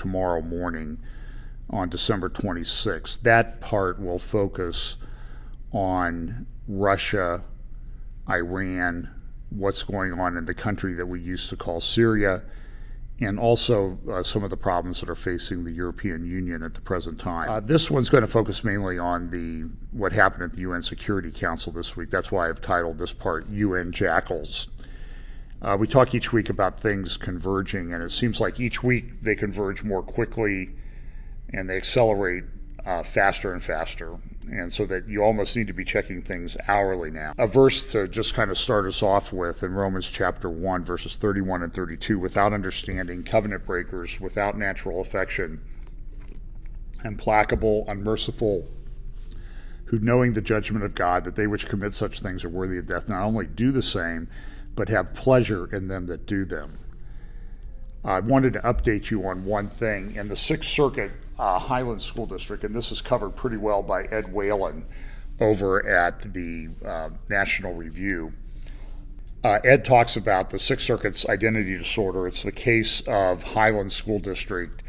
tomorrow morning on December 26th. That part will focus on Russia, Iran, what's going on in the country that we used to call Syria, and also some of the problems that are facing the European Union at the present time. This one's going to focus mainly on what happened at the UN Security Council this week. That's why I've titled this part UN Jackals. We talk each week about things converging, and it seems like each week they converge more quickly and they accelerate faster and faster, and so that you almost need to be checking things hourly now. A verse to just kind of start us off with in Romans chapter 1, verses 31 and 32, without understanding, covenant breakers, without natural affection, implacable, unmerciful, who knowing the judgment of God, that they which commit such things are worthy of death, not only do the same, but have pleasure in them that do them. I wanted to update you on one thing. In the Sixth Circuit Highland School District, and this is covered pretty well by Ed Whalen over at the National Review. Ed talks about the Sixth Circuit's identity disorder. It's the case of Highland School District,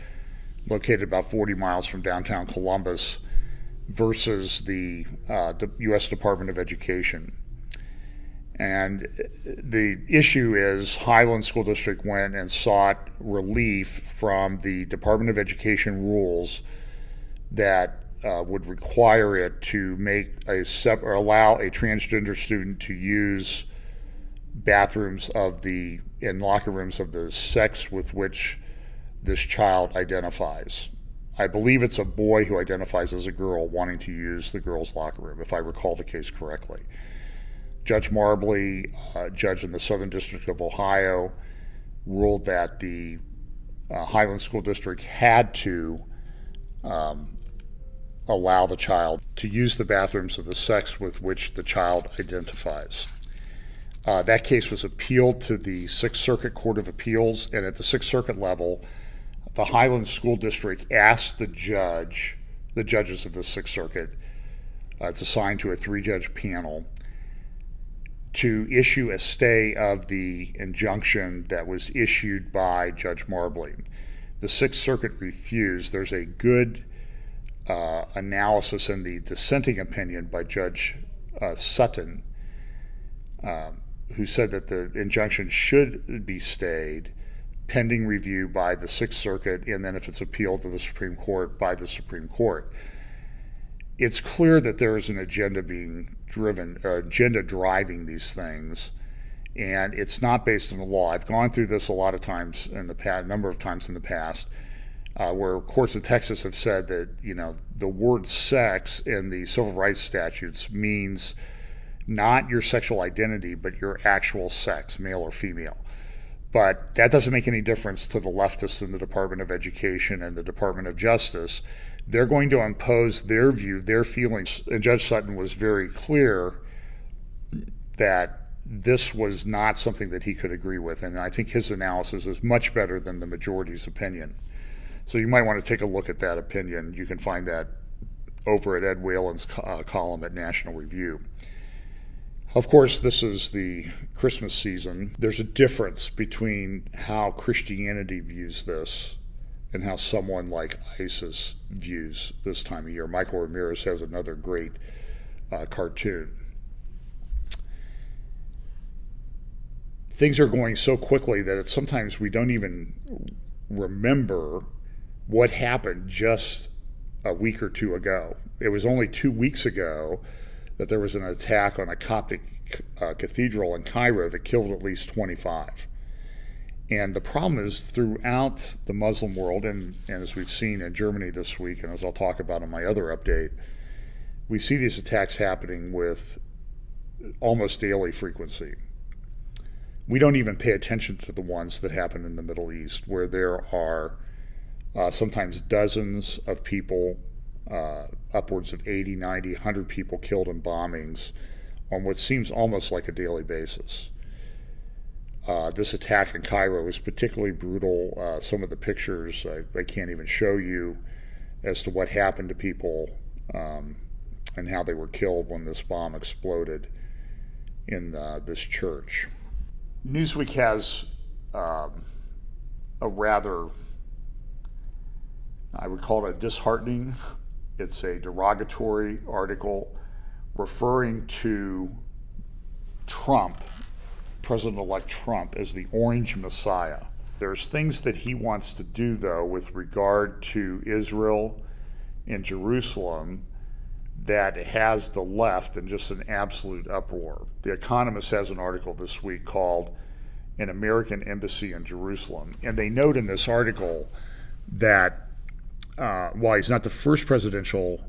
located about 40 miles from downtown Columbus, versus the U.S. Department of Education. And the issue is Highland School District went and sought relief from the Department of Education rules that would require it to or allow a transgender student to use bathrooms in locker rooms of the sex with which this child identifies. I believe it's a boy who identifies as a girl wanting to use the girls' locker room, if I recall the case correctly. Judge Marbley, judge in the Southern District of Ohio, ruled that the Highland School District had to allow the child to use the bathrooms of the sex with which the child identifies. That case was appealed to the Sixth Circuit Court of Appeals, and at the Sixth Circuit level, the Highland School District asked the judges of the Sixth Circuit, it's assigned to a 3-judge panel, to issue a stay of the injunction that was issued by Judge Marbley. The Sixth Circuit refused. There's a good analysis in the dissenting opinion by Judge Sutton, who said that the injunction should be stayed pending review by the Sixth Circuit, and then if it's appealed to the Supreme Court, by the Supreme Court. It's clear that there is an agenda being driven, agenda driving these things, and it's not based on the law. I've gone through this a lot of times in the past, a number of times in the past, where courts of Texas have said that, the word sex in the civil rights statutes means not your sexual identity, but your actual sex, male or female. But that doesn't make any difference to the leftists in the Department of Education and the Department of Justice. They're going to impose their view, their feelings. And Judge Sutton was very clear that this was not something that he could agree with. And I think his analysis is much better than the majority's opinion. So you might want to take a look at that opinion. You can find that over at Ed Whalen's column at National Review. Of course, this is the Christmas season. There's a difference between how Christianity views this and how someone like ISIS views this time of year. Michael Ramirez has another great cartoon. Things are going so quickly that sometimes we don't even remember what happened just a week or two ago. It was only 2 weeks ago that there was an attack on a Coptic cathedral in Cairo that killed at least 25. And the problem is, throughout the Muslim world, and as we've seen in Germany this week, and as I'll talk about in my other update, we see these attacks happening with almost daily frequency. We don't even pay attention to the ones that happen in the Middle East, where there are sometimes dozens of people, upwards of 80, 90, 100 people killed in bombings on what seems almost like a daily basis. This attack in Cairo was particularly brutal. Some of the pictures I can't even show you as to what happened to people and how they were killed when this bomb exploded in this church. Newsweek has a rather I would call it disheartening. It's a derogatory article referring to Trump, President-elect Trump, as the Orange Messiah. There's things that he wants to do, though, with regard to Israel and Jerusalem that has the left in just an absolute uproar. The Economist has an article this week called An American Embassy in Jerusalem. And they note in this article that while he's not the first presidential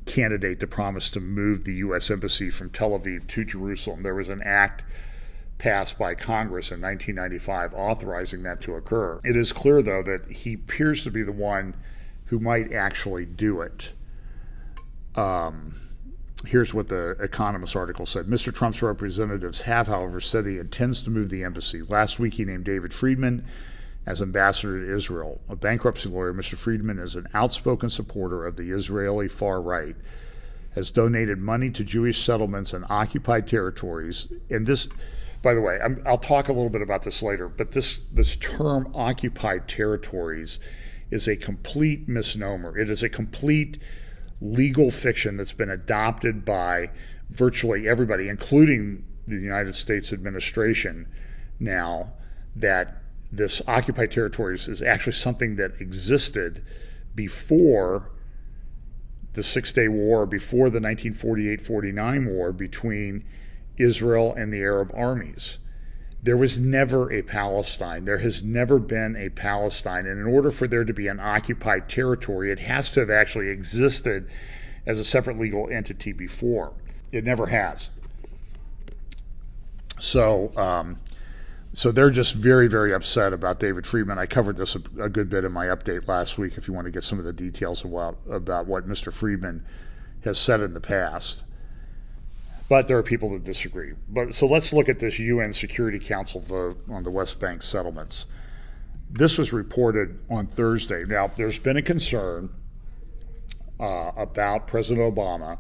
candidate to promise to move the U.S. Embassy from Tel Aviv to Jerusalem, there was an act passed by Congress in 1995 authorizing that to occur. It is clear, though, that he appears to be the one who might actually do it. Here's what the Economist article said. Mr. Trump's representatives have, however, said he intends to move the embassy. Last week, he named David Friedman as ambassador to Israel. A bankruptcy lawyer, Mr. Friedman is an outspoken supporter of the Israeli far right, has donated money to Jewish settlements and occupied territories. And this, by the way, I'll talk a little bit about this later, but this term occupied territories is a complete misnomer. It is a complete legal fiction that's been adopted by virtually everybody, including the United States administration now, that this occupied territories is actually something that existed before the Six-Day War, before the 1948-49 war between Israel and the Arab armies. There was never a Palestine. There has never been a Palestine. And in order for there to be an occupied territory, it has to have actually existed as a separate legal entity before. It never has. So they're just very, very upset about David Friedman. I covered this a good bit in my update last week if you want to get some of the details about what Mr. Friedman has said in the past. But there are people that disagree. So let's look at this UN Security Council vote on the West Bank settlements. This was reported on Thursday. Now, there's been a concern about President Obama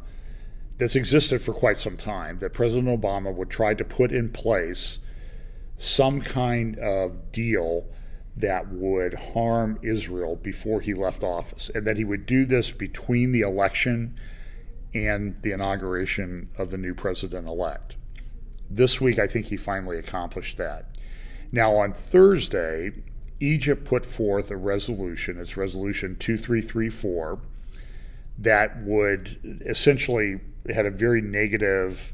that's existed for quite some time, that President Obama would try to put in place some kind of deal that would harm Israel before he left office, and that he would do this between the election and the inauguration of the new president-elect. This week, I think he finally accomplished that. Now, on Thursday, Egypt put forth a resolution, it's Resolution 2334, that would essentially had a very negative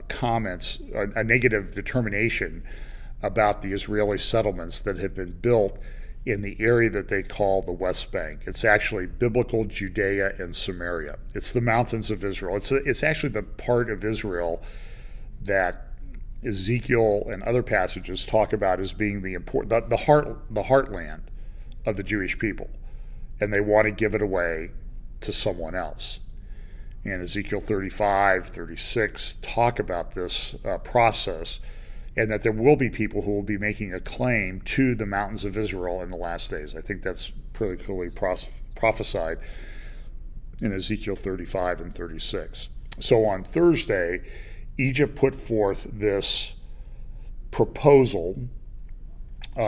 comments, a negative determination about the Israeli settlements that have been built in the area that they call the West Bank. It's actually biblical Judea and Samaria. It's the mountains of Israel. It's actually the part of Israel that Ezekiel and other passages talk about as being the heartland of the Jewish people, and they want to give it away to someone else. And Ezekiel 35, 36 talk about this process, and that there will be people who will be making a claim to the mountains of Israel in the last days. I think that's pretty clearly prophesied in Ezekiel 35 and 36. So on Thursday, Egypt put forth this proposal,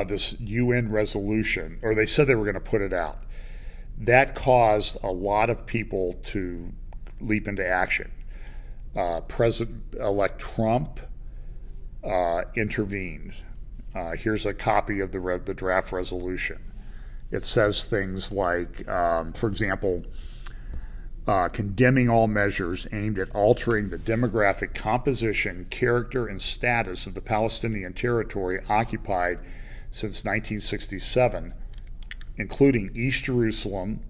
this UN resolution, or they said they were going to put it out. That caused a lot of people to leap into action. President-elect Trump intervened. Here's a copy of the draft resolution. It says things like, for example, condemning all measures aimed at altering the demographic composition, character, and status of the Palestinian territory occupied since 1967, including East Jerusalem,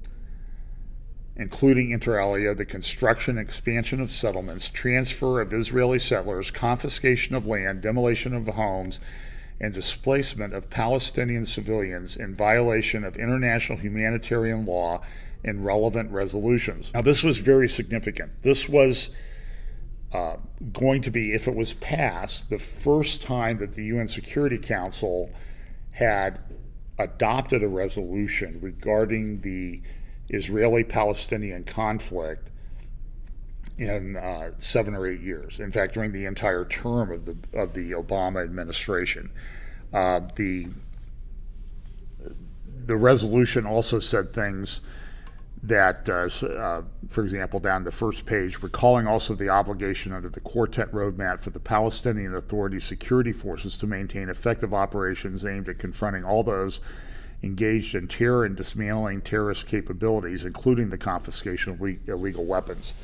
including inter alia, the construction and expansion of settlements, transfer of Israeli settlers, confiscation of land, demolition of homes, and displacement of Palestinian civilians in violation of international humanitarian law and relevant resolutions. Now, this was very significant. This was going to be, if it was passed, the first time that the UN Security Council had adopted a resolution regarding the Israeli-Palestinian conflict in 7 or 8 years. In fact, during the entire term of the Obama administration, the resolution also said things that, for example, down the first page, recalling also the obligation under the Quartet Roadmap for the Palestinian Authority security forces to maintain effective operations aimed at confronting all those engaged in terror and dismantling terrorist capabilities, including the confiscation of illegal weapons.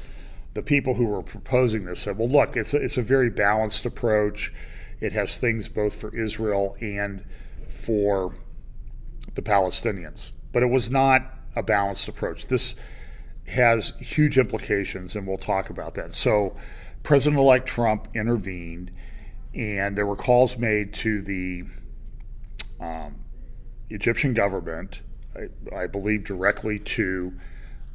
The people who were proposing this said, well, look, it's a very balanced approach. It has things both for Israel and for the Palestinians. But it was not a balanced approach. This has huge implications, and we'll talk about that. So President-elect Trump intervened, and there were calls made to the Egyptian government, I believe directly to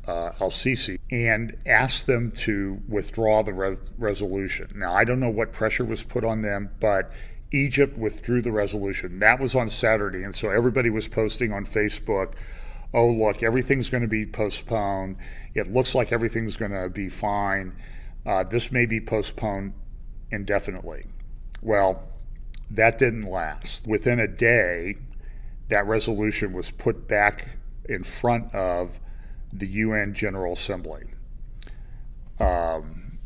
al-Sisi, and asked them to withdraw the resolution. Now, I don't know what pressure was put on them, but Egypt withdrew the resolution. That was on Saturday, and so everybody was posting on Facebook, oh, look, everything's going to be postponed. It looks like everything's going to be fine. This may be postponed indefinitely. Well, that didn't last. Within a day, that resolution was put back in front of the UN General Assembly.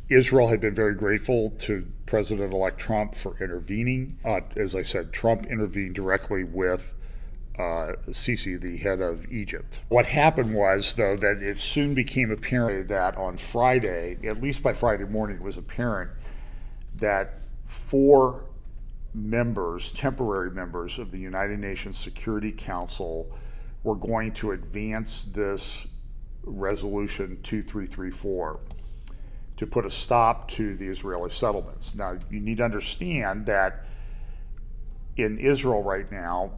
Israel had been very grateful to President-elect Trump for intervening. As I said, Trump intervened directly with Sisi, the head of Egypt. What happened was, though, that it soon became apparent that on Friday, at least by Friday morning, it was apparent that 4 members, temporary members of the United Nations Security Council were going to advance this resolution 2334 to put a stop to the Israeli settlements. Now, you need to understand that in Israel right now,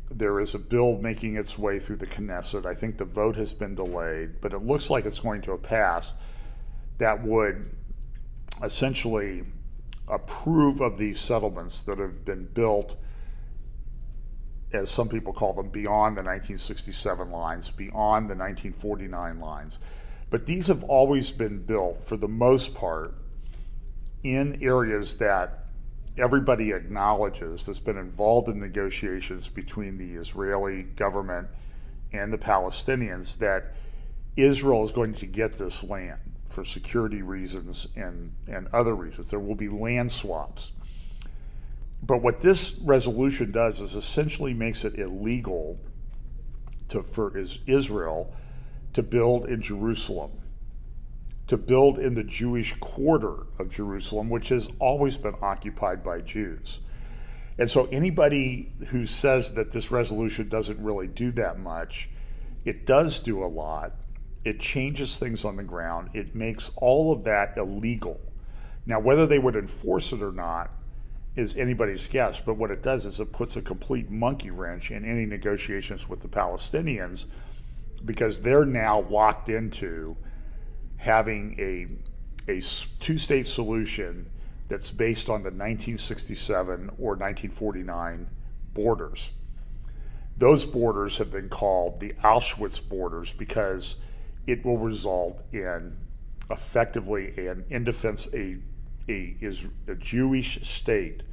there is a bill making its way through the Knesset. I think the vote has been delayed, but it looks like it's going to pass, that would essentially approve of these settlements that have been built, as some people call them, beyond the 1967 lines, beyond the 1949 lines. But these have always been built, for the most part, in areas that everybody acknowledges that's been involved in negotiations between the Israeli government and the Palestinians, that Israel is going to get this land for security reasons and other reasons. There will be land swaps. But what this resolution does is essentially makes it illegal for Israel to build in Jerusalem, to build in the Jewish quarter of Jerusalem, which has always been occupied by Jews. And so anybody who says that this resolution doesn't really do that much, it does do a lot. It changes things on the ground. It makes all of that illegal. Now, whether they would enforce it or not is anybody's guess, but what it does is it puts a complete monkey wrench in any negotiations with the Palestinians, because they're now locked into having a two-state solution that's based on the 1967 or 1949 borders. Those borders have been called the Auschwitz borders because it will result in effectively a Jewish state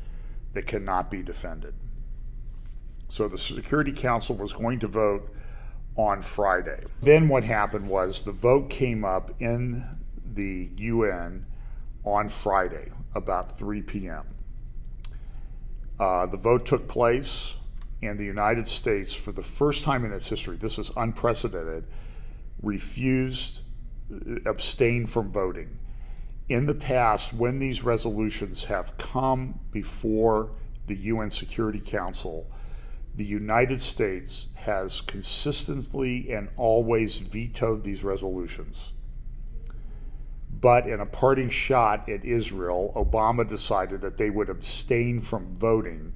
that cannot be defended. So the Security Council was going to vote on Friday. Then what happened was the vote came up in the UN on Friday about 3 p.m. The vote took place, and the United States, for the first time in its history, this is unprecedented, abstained from voting. In the past, when these resolutions have come before the UN Security Council, the United States has consistently and always vetoed these resolutions. But in a parting shot at Israel, Obama decided that they would abstain from voting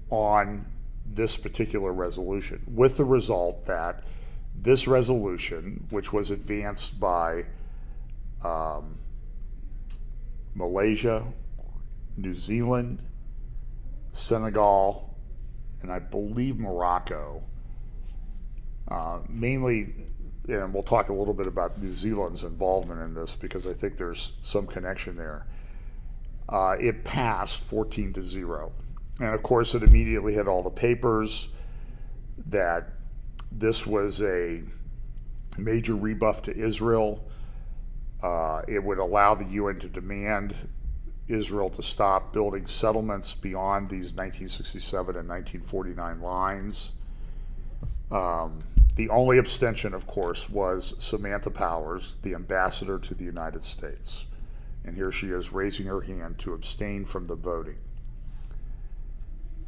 on this particular resolution, with the result that this resolution, which was advanced by Malaysia, New Zealand, Senegal, and I believe Morocco, mainly, and we'll talk a little bit about New Zealand's involvement in this because I think there's some connection there. It passed 14-0. And of course, it immediately hit all the papers that This was a major rebuff to Israel. It would allow the UN to demand Israel to stop building settlements beyond these 1967 and 1949 lines. The only abstention, of course, was Samantha Powers, the ambassador to the United States. And here she is raising her hand to abstain from the voting.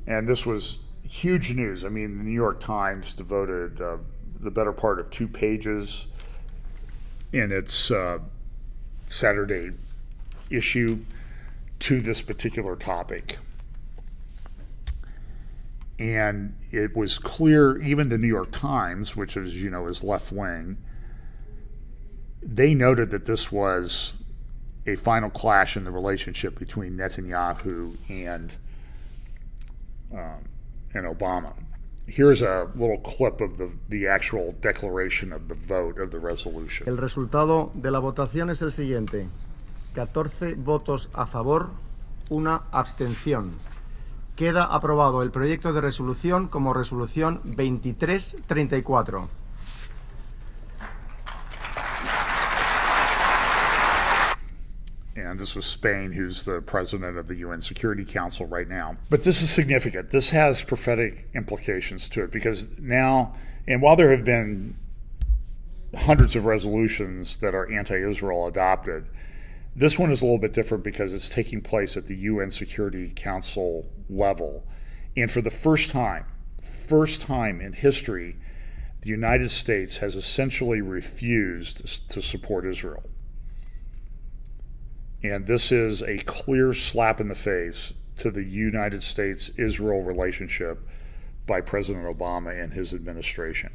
And this was huge news. I mean, the New York Times devoted the better part of 2 pages in its Saturday issue to this particular topic. And it was clear, even the New York Times, which, as you know, is left-wing, they noted that this was a final clash in the relationship between Netanyahu and Obama. Here's a little clip of the actual declaration of the vote of the resolution. El resultado de la votación es el siguiente: 14 votos a favor, 1 abstención. Queda aprobado el proyecto de resolución como resolución 2334. And this was Spain, who's the president of the UN Security Council right now. But this is significant. This has prophetic implications to it, because now, and while there have been hundreds of resolutions that are anti-Israel adopted, this one is a little bit different because it's taking place at the UN Security Council level. And for the first time in history, the United States has essentially refused to support Israel. And this is a clear slap in the face to the United States-Israel relationship by President Obama and his administration.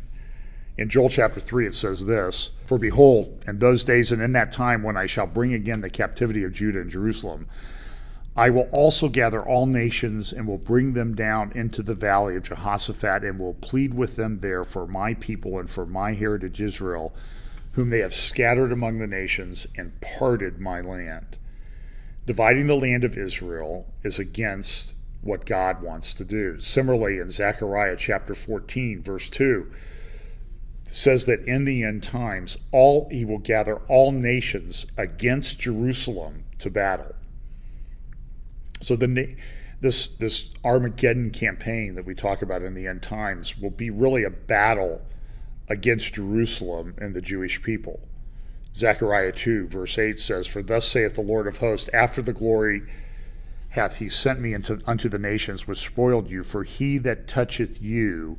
In Joel chapter 3, it says this: "For behold, in those days and in that time when I shall bring again the captivity of Judah and Jerusalem, I will also gather all nations and will bring them down into the valley of Jehoshaphat and will plead with them there for my people and for my heritage Israel, whom they have scattered among the nations and parted my land." Dividing the land of Israel is against what God wants to do. Similarly, in Zechariah chapter 14, verse 2, it says that in the end times, he will gather all nations against Jerusalem to battle. So this Armageddon campaign that we talk about in the end times will be really a battle against Jerusalem and the Jewish people. Zechariah 2, verse 8 says, "For thus saith the Lord of hosts, after the glory hath he sent me unto the nations which spoiled you, for he that toucheth you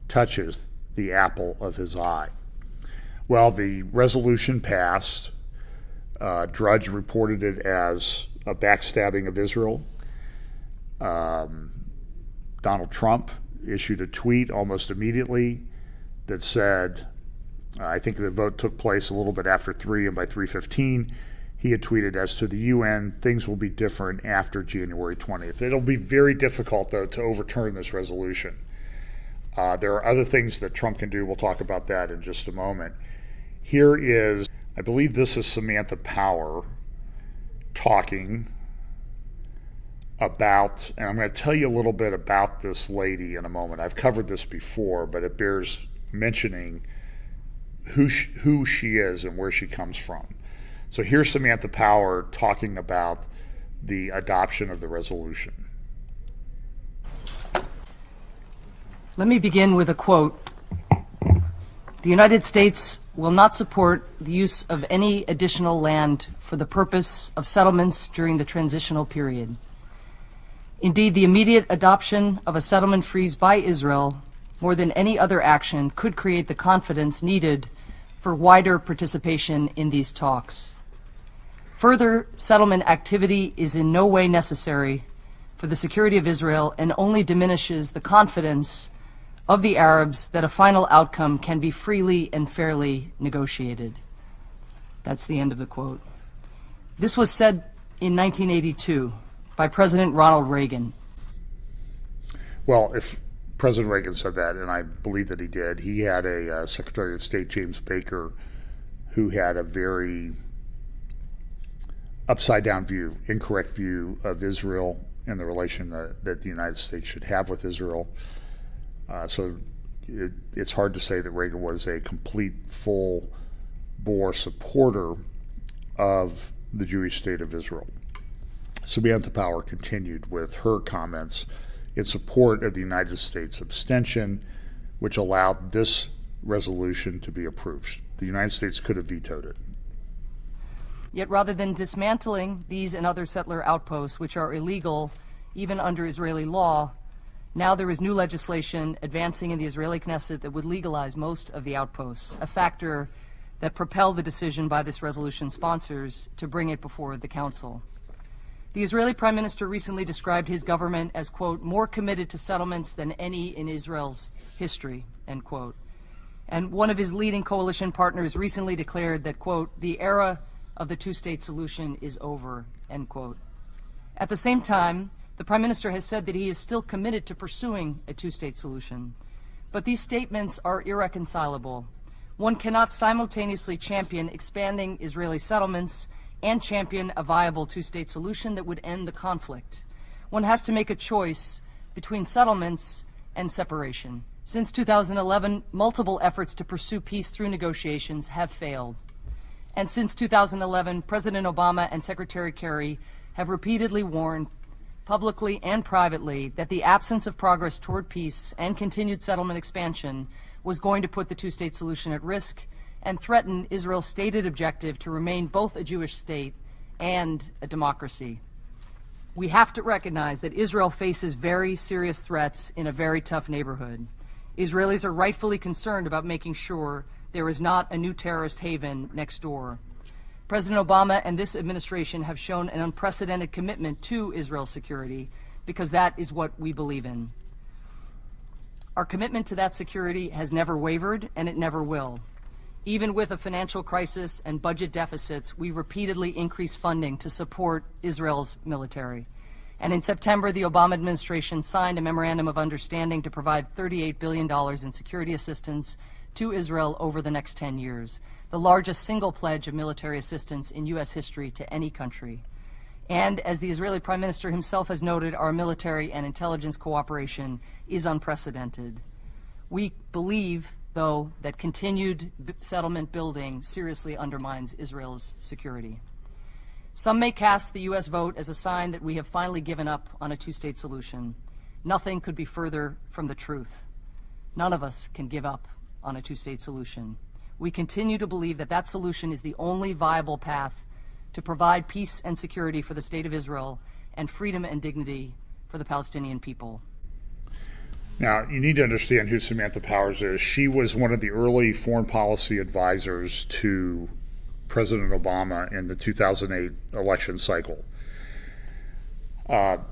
toucheth the apple of his eye." Well, the resolution passed. Drudge reported it as a backstabbing of Israel. Donald Trump issued a tweet almost immediately that said, I think the vote took place a little bit after 3, and by 3:15, he had tweeted, "As to the UN, things will be different after January 20th. It'll be very difficult, though, to overturn this resolution. There are other things that Trump can do. We'll talk about that in just a moment. Here is, I believe this is Samantha Power talking about, and I'm going to tell you a little bit about this lady in a moment. I've covered this before, but it bears mentioning who she is and where she comes from. So here's Samantha Power talking about the adoption of the resolution. Let me begin with a quote. "The United States will not support the use of any additional land for the purpose of settlements during the transitional period. Indeed, the immediate adoption of a settlement freeze by Israel, more than any other action, could create the confidence needed for wider participation in these talks. Further settlement activity is in no way necessary for the security of Israel and only diminishes the confidence of the Arabs that a final outcome can be freely and fairly negotiated." That's the end of the quote. This was said in 1982 by President Ronald Reagan. Well, if President Reagan said that, and I believe that he did, he had a Secretary of State, James Baker, who had a very upside-down view, incorrect view of Israel and the relation that the United States should have with Israel. So it's hard to say that Reagan was a complete, full-bore supporter of the Jewish state of Israel. Samantha Power continued with her comments in support of the United States abstention, which allowed this resolution to be approved. The United States could have vetoed it. Yet rather than dismantling these and other settler outposts, which are illegal even under Israeli law, now there is new legislation advancing in the Israeli Knesset that would legalize most of the outposts, a factor that propelled the decision by this resolution sponsors to bring it before the Council. The Israeli Prime Minister recently described his government as, quote, more committed to settlements than any in Israel's history, end quote. And one of his leading coalition partners recently declared that, quote, the era of the two-state solution is over, end quote. At the same time, the Prime Minister has said that he is still committed to pursuing a two-state solution. But these statements are irreconcilable. One cannot simultaneously champion expanding Israeli settlements and champion a viable two-state solution that would end the conflict. One has to make a choice between settlements and separation. Since 2011, multiple efforts to pursue peace through negotiations have failed. And since 2011, President Obama and Secretary Kerry have repeatedly warned, publicly and privately, that the absence of progress toward peace and continued settlement expansion was going to put the two-state solution at risk and threaten Israel's stated objective to remain both a Jewish state and a democracy. We have to recognize that Israel faces very serious threats in a very tough neighborhood. Israelis are rightfully concerned about making sure there is not a new terrorist haven next door. President Obama and this administration have shown an unprecedented commitment to Israel's security because that is what we believe in. Our commitment to that security has never wavered, and it never will. Even with a financial crisis and budget deficits, we repeatedly increase funding to support Israel's military. And in September, the Obama administration signed a memorandum of understanding to provide $38 billion in security assistance to Israel over the next 10 years, the largest single pledge of military assistance in U.S. history to any country. And as the Israeli Prime Minister himself has noted, our military and intelligence cooperation is unprecedented. We believe, though, that continued settlement building seriously undermines Israel's security. Some may cast the U.S. vote as a sign that we have finally given up on a two-state solution. Nothing could be further from the truth. None of us can give up on a two-state solution. We continue to believe that that solution is the only viable path to provide peace and security for the state of Israel and freedom and dignity for the Palestinian people. Now, you need to understand who Samantha Powers is. She was one of the early foreign policy advisors to President Obama in the 2008 election cycle.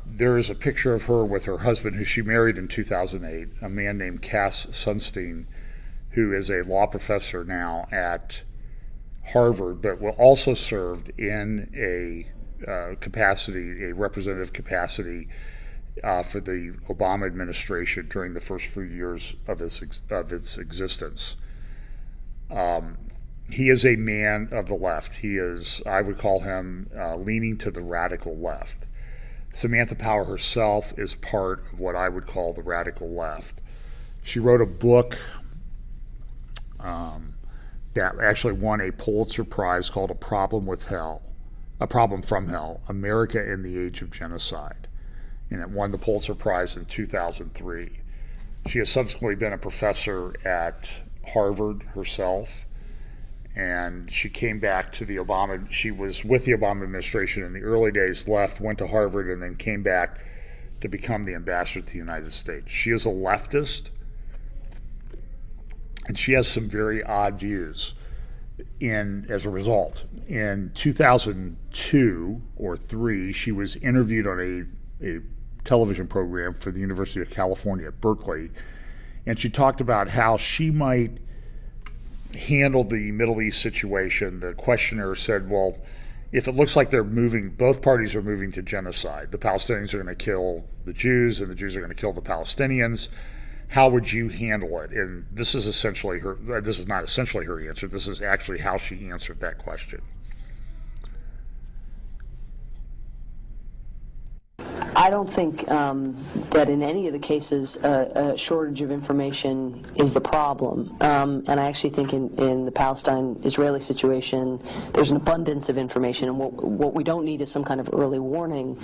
There is a picture of her with her husband, who she married in 2008, a man named Cass Sunstein, who is a law professor now at Harvard, but also served in a representative capacity for the Obama administration during the first few years of its existence. He is a man of the left. He is, I would call him, leaning to the radical left. Samantha Power herself is part of what I would call the radical left. She wrote a book that actually won a Pulitzer Prize called A Problem from Hell, America in the Age of Genocide. And it won the Pulitzer Prize in 2003. She has subsequently been a professor at Harvard herself, and she came back to she was with the Obama administration in the early days, left, went to Harvard, and then came back to become the ambassador to the United States. She is a leftist, and she has some very odd views. As a result, in 2002 or 3, she was interviewed on a television program for the University of California at Berkeley, and she talked about how she might handle the Middle East situation. The questioner said, well, if it looks like both parties are moving to genocide, the Palestinians are going to kill the Jews and the Jews are going to kill the Palestinians, how would you handle it? And this is not essentially her answer. This is actually how she answered that question. I I don't think that in any of the cases a shortage of information is the problem. And I actually think in the Palestine-Israeli situation, there's an abundance of information, and what we don't need is some kind of early warning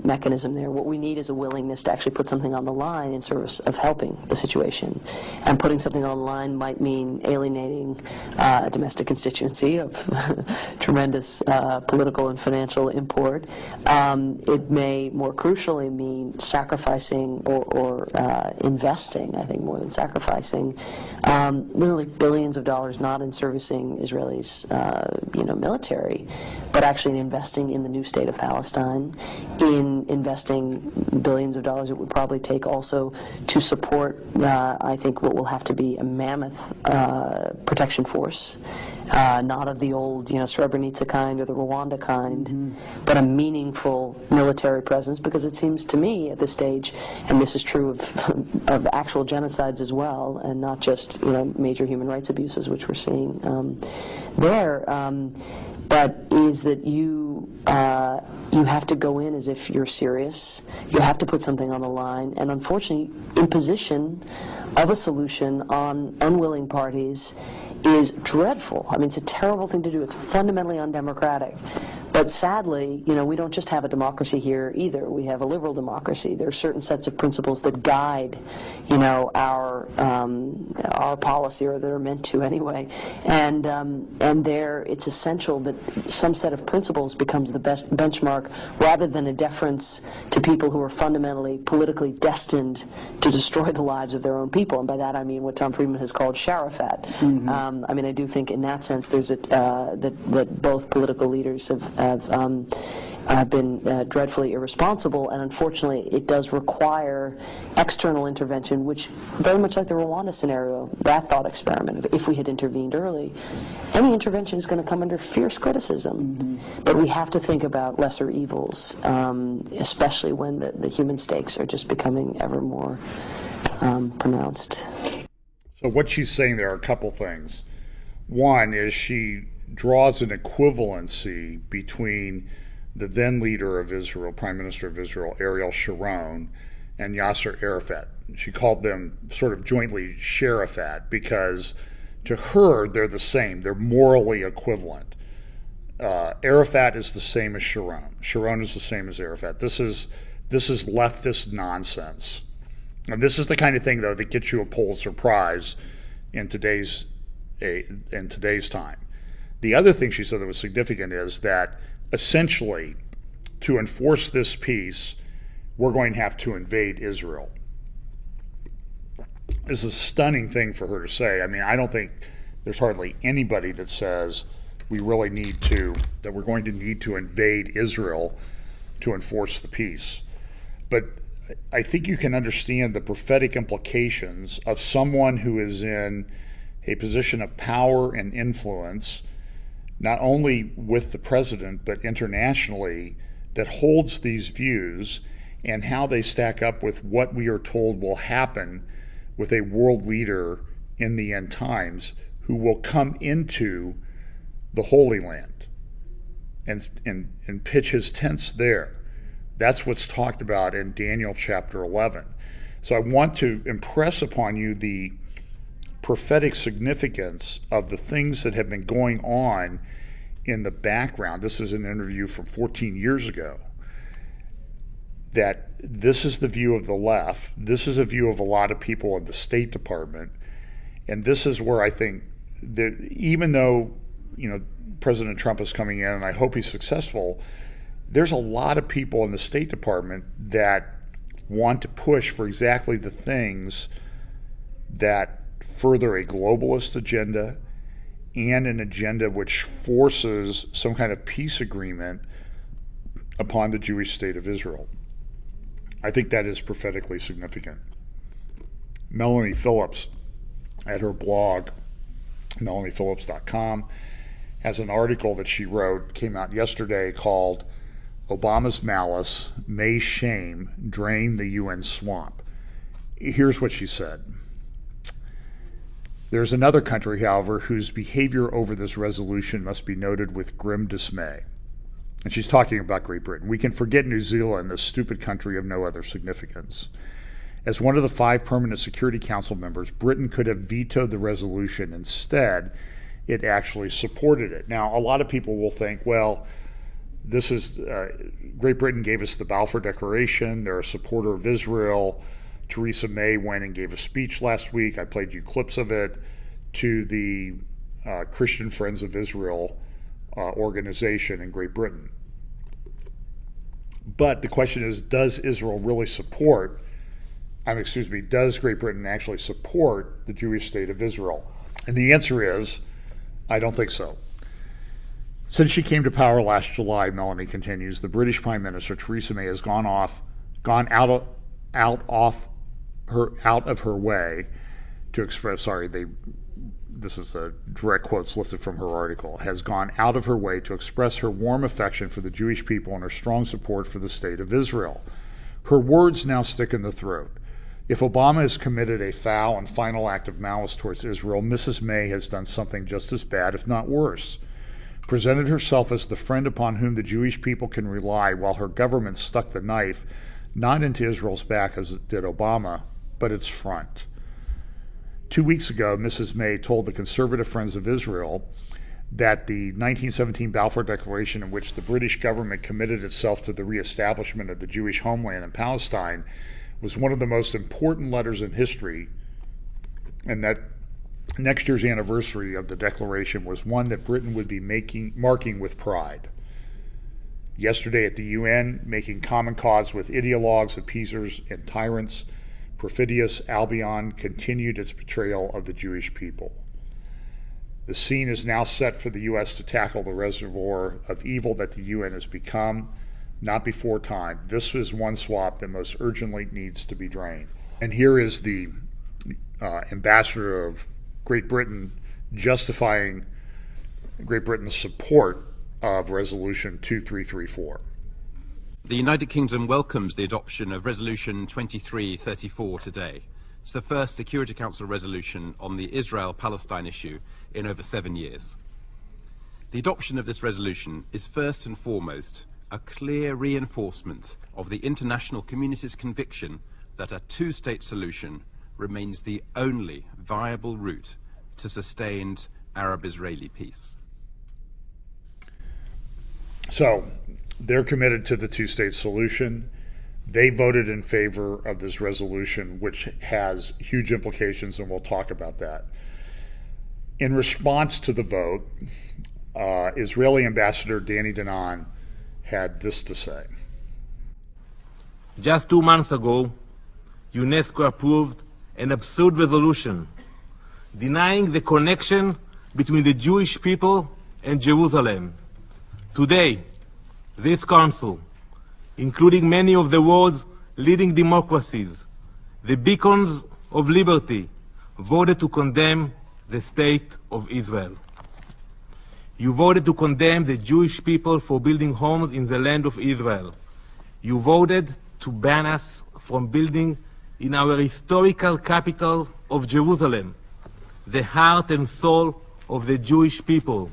mechanism there. What we need is a willingness to actually put something on the line in service of helping the situation. And putting something on the line might mean alienating a domestic constituency of tremendous political and financial import. It may more crucially mean sacrificing or investing, I think more than sacrificing, literally billions of dollars not in servicing Israelis military, but actually in investing in the new state of Palestine, in investing billions of dollars it would probably take also to support, I think, what will have to be a mammoth protection force, not of the old, Srebrenica kind or the Rwanda kind, but a meaningful military presence, because it seems to me at this stage, and this is true of actual genocides as well, and not just major human rights abuses, which we're seeing there, but is that you have to go in as if you're serious. You have to put something on the line, and unfortunately, imposition of a solution on unwilling parties is dreadful. I mean, it's a terrible thing to do. It's fundamentally undemocratic. But sadly, we don't just have a democracy here either. We have a liberal democracy. There are certain sets of principles that guide, our policy, or that are meant to anyway. And there, it's essential that some set of principles becomes the best benchmark, rather than a deference to people who are fundamentally politically destined to destroy the lives of their own people. And by that I mean what Tom Friedman has called Sharafat. I do think in that sense there's that both political leaders have been dreadfully irresponsible, and unfortunately it does require external intervention, which, very much like the Rwanda scenario, that thought experiment, if we had intervened early, any intervention is going to come under fierce criticism. But we have to think about lesser evils, especially when the human stakes are just becoming ever more pronounced. So what she's saying there are a couple things. One is she draws an equivalency between the then leader of Israel, Prime Minister of Israel, Ariel Sharon, and Yasser Arafat. She called them sort of jointly Sharafat because to her they're the same. They're morally equivalent. Arafat is the same as Sharon. Sharon is the same as Arafat. This is leftist nonsense. And this is the kind of thing, though, that gets you a Pulitzer Prize in today's time. The other thing she said that was significant is that essentially, to enforce this peace, we're going to have to invade Israel. This is a stunning thing for her to say. I mean, I don't think there's hardly anybody that says that we're going to need to invade Israel to enforce the peace. But I think you can understand the prophetic implications of someone who is in a position of power and influence, not only with the president, but internationally, that holds these views, and how they stack up with what we are told will happen with a world leader in the end times who will come into the Holy Land and pitch his tents there. That's what's talked about in Daniel chapter 11. So I want to impress upon you the prophetic significance of the things that have been going on in the background. This is an interview from 14 years ago. That this is the view of the left. This is a view of a lot of people in the State Department. And this is where I think that even though, President Trump is coming in, and I hope he's successful, there's a lot of people in the State Department that want to push for exactly the things that further a globalist agenda and an agenda which forces some kind of peace agreement upon the Jewish state of Israel. I think that is prophetically significant. Melanie Phillips, at her blog, melaniephillips.com, has an article that she wrote, came out yesterday, called Obama's Malice May Shame Drain the UN Swamp. Here's what she said. There's another country, however, whose behavior over this resolution must be noted with grim dismay. And she's talking about Great Britain. We can forget New Zealand, a stupid country of no other significance. As one of the 5 permanent Security Council members, Britain could have vetoed the resolution. Instead, it actually supported it. Now, a lot of people will think, well, this is Great Britain gave us the Balfour Declaration. They're a supporter of Israel. Theresa May went and gave a speech last week. I played you clips of it to the Christian Friends of Israel organization in Great Britain. But the question is, does Israel really support, does Great Britain actually support the Jewish state of Israel? And the answer is, I don't think so. Since she came to power last July, Melanie continues, the British Prime Minister Theresa May has gone out of her way to express, this is a direct quotes lifted from her article, has gone out of her way to express her warm affection for the Jewish people and her strong support for the state of Israel. Her words now stick in the throat. If Obama has committed a foul and final act of malice towards Israel, Mrs. May has done something just as bad, if not worse. Presented herself as the friend upon whom the Jewish people can rely while her government stuck the knife not into Israel's back as it did Obama, but its front. 2 weeks ago, Mrs. May told the Conservative Friends of Israel that the 1917 Balfour Declaration, in which the British government committed itself to the reestablishment of the Jewish homeland in Palestine, was one of the most important letters in history, and that next year's anniversary of the declaration was one that Britain would be marking with pride. Yesterday at the UN, making common cause with ideologues, appeasers, and tyrants, perfidious Albion continued its betrayal of the Jewish people. The scene is now set for the U.S. to tackle the reservoir of evil that the UN has become, not before time. This is one swamp that most urgently needs to be drained. And here is the ambassador of Great Britain justifying Great Britain's support of Resolution 2334. The United Kingdom welcomes the adoption of Resolution 2334 today. It's the first Security Council resolution on the Israel-Palestine issue in over 7 years. The adoption of this resolution is first and foremost a clear reinforcement of the international community's conviction that a two-state solution remains the only viable route to sustained Arab-Israeli peace. So, they're committed to the two-state solution. They voted in favor of this resolution, which has huge implications, and we'll talk about that. In response to the vote, Israeli Ambassador Danny Danon had this to say. Just 2 months ago, UNESCO approved an absurd resolution denying the connection between the Jewish people and Jerusalem. Today, this Council, including many of the world's leading democracies, the beacons of liberty, voted to condemn the state of Israel. You voted to condemn the Jewish people for building homes in the land of Israel. You voted to ban us from building in our historical capital of Jerusalem, the heart and soul of the Jewish people.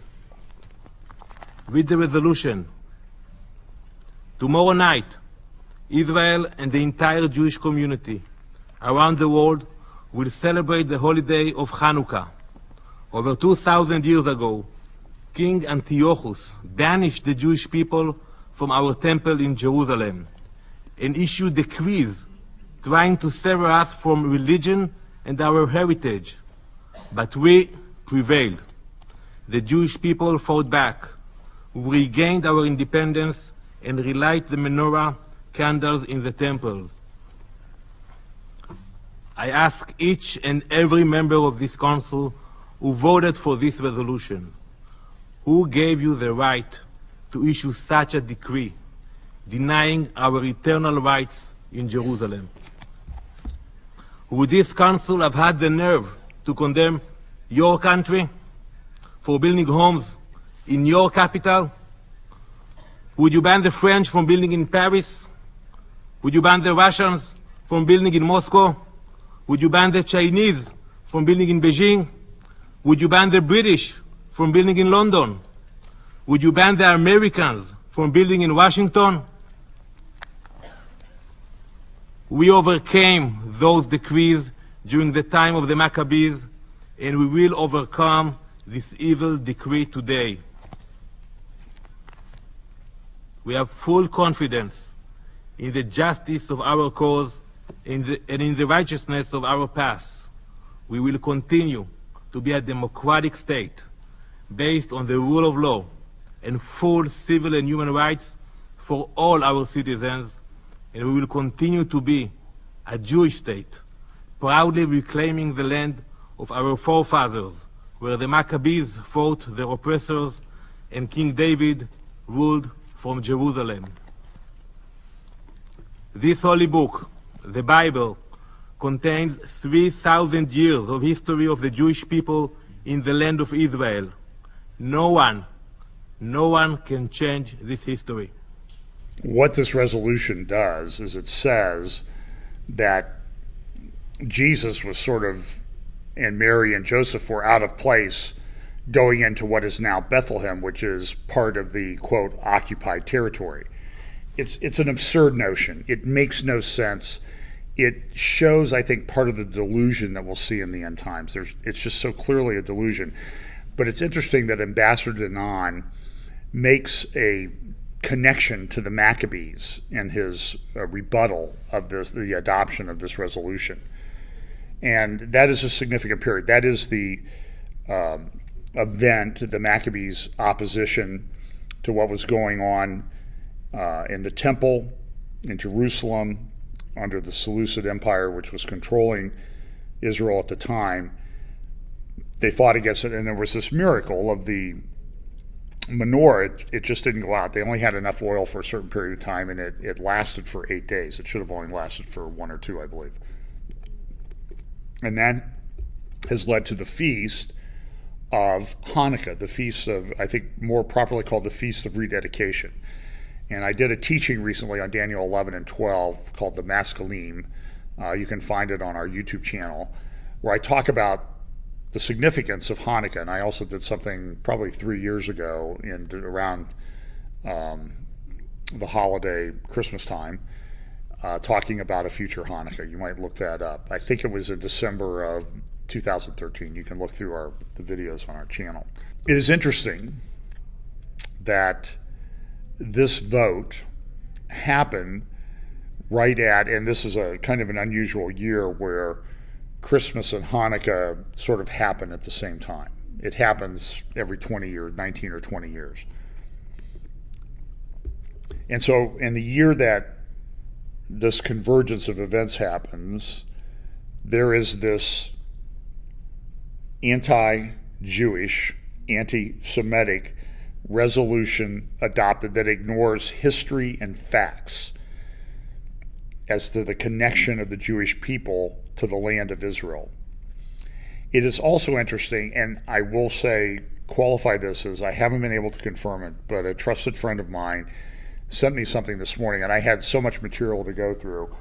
Read the resolution. Tomorrow night, Israel and the entire Jewish community around the world will celebrate the holiday of Hanukkah. Over 2,000 years ago, King Antiochus banished the Jewish people from our temple in Jerusalem and issued decrees trying to sever us from religion and our heritage. But we prevailed. The Jewish people fought back. We regained our independence and relight the menorah candles in the temples. I ask each and every member of this council who voted for this resolution, who gave you the right to issue such a decree, denying our eternal rights in Jerusalem? Would this council have had the nerve to condemn your country for building homes in your capital? Would you ban the French from building in Paris? Would you ban the Russians from building in Moscow? Would you ban the Chinese from building in Beijing? Would you ban the British from building in London? Would you ban the Americans from building in Washington. We overcame those decrees during the time of the Maccabees, and we will overcome this evil decree today. We have full confidence in the justice of our cause and in the righteousness of our path. We will continue to be a democratic state based on the rule of law and full civil and human rights for all our citizens, and we will continue to be a Jewish state, proudly reclaiming the land of our forefathers, where the Maccabees fought their oppressors and King David ruled from Jerusalem. This holy book, the Bible, contains 3,000 years of history of the Jewish people in the land of Israel. No one can change this history. What this resolution does is it says that Jesus was sort of, and Mary and Joseph were out of place going into what is now Bethlehem, which is part of the, quote, occupied territory. It's an absurd notion. It makes no sense. It shows, I think, part of the delusion that we'll see in the end times. It's just so clearly a delusion. But it's interesting that Ambassador Danan makes a connection to the Maccabees in his rebuttal of the adoption of this resolution. And that is a significant period. That is the event, the Maccabees' opposition to what was going on in the temple in Jerusalem under the Seleucid Empire, which was controlling Israel at the time. They fought against it, and there was this miracle of the menorah. It just didn't go out. They only had enough oil for a certain period of time, and it lasted for 8 days. It should have only lasted for 1 or 2, I believe. And that has led to the feast of Hanukkah, the feast of, I think, more properly called the Feast of Rededication. And I did a teaching recently on Daniel 11 and 12 called the Maskalim. You can find it on our YouTube channel, where I talk about the significance of Hanukkah. And I also did something probably 3 years ago around the holiday Christmas time, talking about a future Hanukkah. You might look that up. I think it was in December of 2013. You can look through the videos on our channel. It is interesting that this vote happened right at, and this is a kind of an unusual year where Christmas and Hanukkah sort of happen at the same time. It happens every 20 years, 19 or 20 years. And so in the year that this convergence of events happens, there is this anti-Jewish, anti-Semitic resolution adopted that ignores history and facts as to the connection of the Jewish people to the land of Israel. It is also interesting, and I will say, qualify this as I haven't been able to confirm it, but a trusted friend of mine sent me something this morning, and I had so much material to go through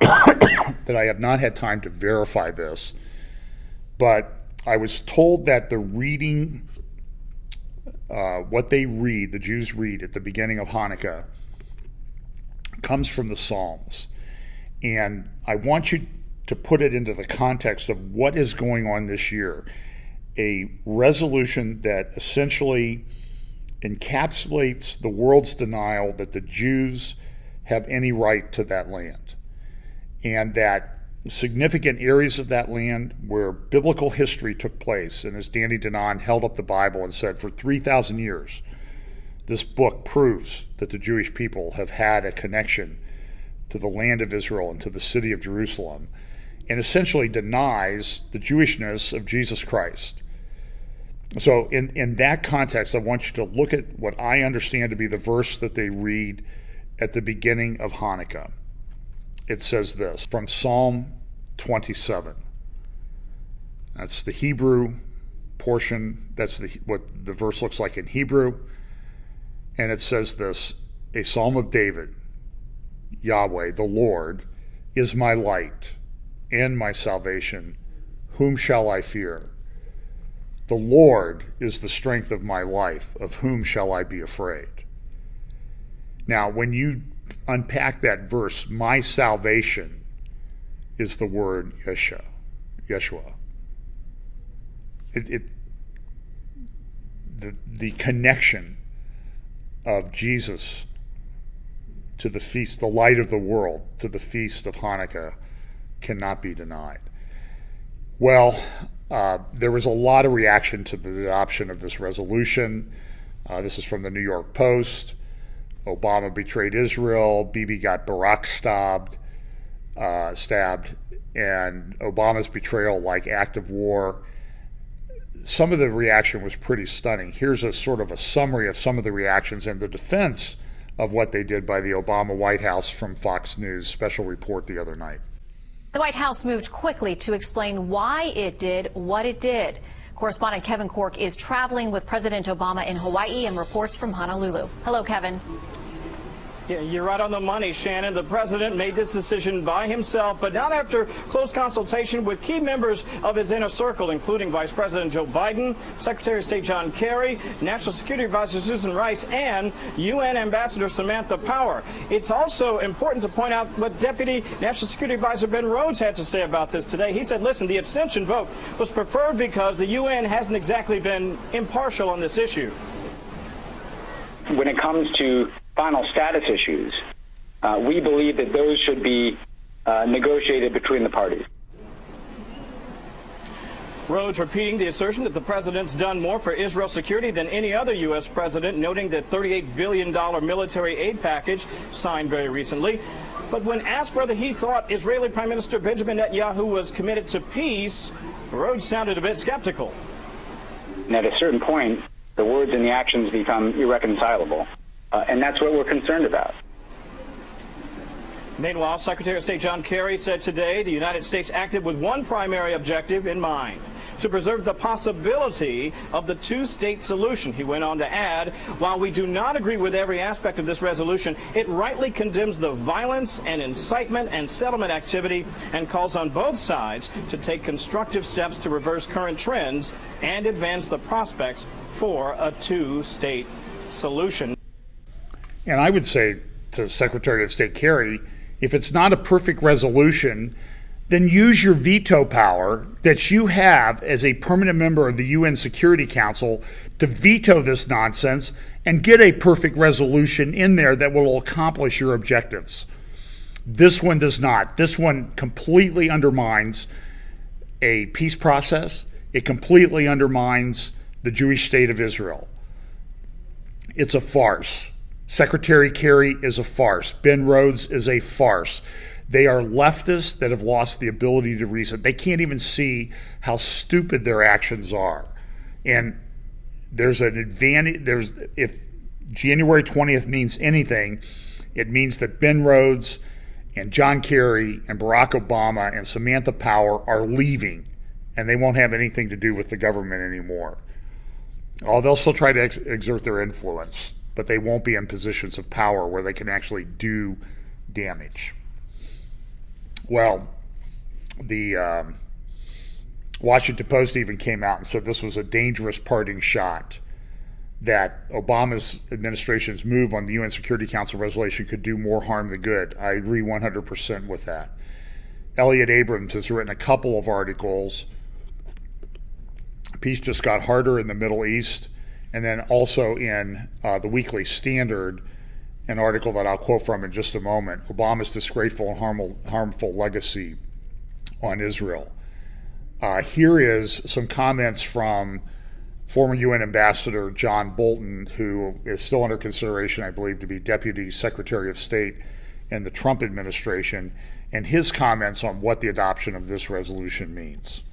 that I have not had time to verify this. But I was told that the reading, what they read, the Jews read at the beginning of Hanukkah, comes from the Psalms. And I want you to put it into the context of what is going on this year. A resolution that essentially encapsulates the world's denial that the Jews have any right to that land, and that significant areas of that land where biblical history took place, and as Danny Danon held up the Bible and said, for 3,000 years, this book proves that the Jewish people have had a connection to the land of Israel and to the city of Jerusalem, and essentially denies the Jewishness of Jesus Christ. So in that context, I want you to look at what I understand to be the verse that they read at the beginning of Hanukkah. It says this, from Psalm 27. That's the Hebrew portion. That's what the verse looks like in Hebrew. And it says this, a psalm of David, Yahweh, the Lord, is my light and my salvation. Whom shall I fear? The Lord is the strength of my life. Of whom shall I be afraid? Now, when you unpack that verse, my salvation is the word Yeshua. The connection of Jesus to the feast, the light of the world, to the feast of Hanukkah cannot be denied. Well, there was a lot of reaction to the adoption of this resolution. This is from the New York Post. Obama betrayed Israel. Bibi got Barack stabbed, and Obama's betrayal like act of war. Some of the reaction was pretty stunning. Here's a sort of a summary of some of the reactions and the defense of what they did by the Obama White House from Fox News special report the other night. The White House moved quickly to explain why it did what it did. Correspondent Kevin Cork is traveling with President Obama in Hawaii and reports from Honolulu. Hello, Kevin. Yeah, you're right on the money, Shannon. The president made this decision by himself, but not after close consultation with key members of his inner circle, including Vice President Joe Biden, Secretary of State John Kerry, National Security Advisor Susan Rice, and UN Ambassador Samantha Power. It's also important to point out what Deputy National Security Advisor Ben Rhodes had to say about this today. He said, listen, the abstention vote was preferred because the UN hasn't exactly been impartial on this issue. When it comes to final status issues, we believe that those should be negotiated between the parties. Rhodes repeating the assertion that the president's done more for Israel's security than any other U.S. president, noting the $38 billion military aid package signed very recently. But when asked whether he thought Israeli Prime Minister Benjamin Netanyahu was committed to peace, Rhodes sounded a bit skeptical. And at a certain point, the words and the actions become irreconcilable. And that's what we're concerned about. Meanwhile, Secretary of State John Kerry said today the United States acted with one primary objective in mind: to preserve the possibility of the two-state solution. He went on to add, while we do not agree with every aspect of this resolution, it rightly condemns the violence and incitement and settlement activity and calls on both sides to take constructive steps to reverse current trends and advance the prospects for a two-state solution. And I would say to Secretary of State Kerry, if it's not a perfect resolution, then use your veto power that you have as a permanent member of the UN Security Council to veto this nonsense and get a perfect resolution in there that will accomplish your objectives. This one does not. This one completely undermines a peace process. It completely undermines the Jewish state of Israel. It's a farce. Secretary Kerry is a farce. Ben Rhodes is a farce. They are leftists that have lost the ability to reason. They can't even see how stupid their actions are. And there's an advantage. If January 20th means anything, it means that Ben Rhodes and John Kerry and Barack Obama and Samantha Power are leaving, and they won't have anything to do with the government anymore. Oh, they'll still try to exert their influence, but they won't be in positions of power where they can actually do damage. Well, the Washington Post even came out and said this was a dangerous parting shot, that Obama's administration's move on the UN Security Council resolution could do more harm than good. I agree 100% with that. Elliot Abrams has written a couple of articles. Peace just got harder in the Middle East. And then also in the Weekly Standard, an article that I'll quote from in just a moment, Obama's disgraceful and harmful legacy on Israel. Here is some comments from former UN Ambassador John Bolton, who is still under consideration, I believe, to be Deputy Secretary of State in the Trump administration, and his comments on what the adoption of this resolution means.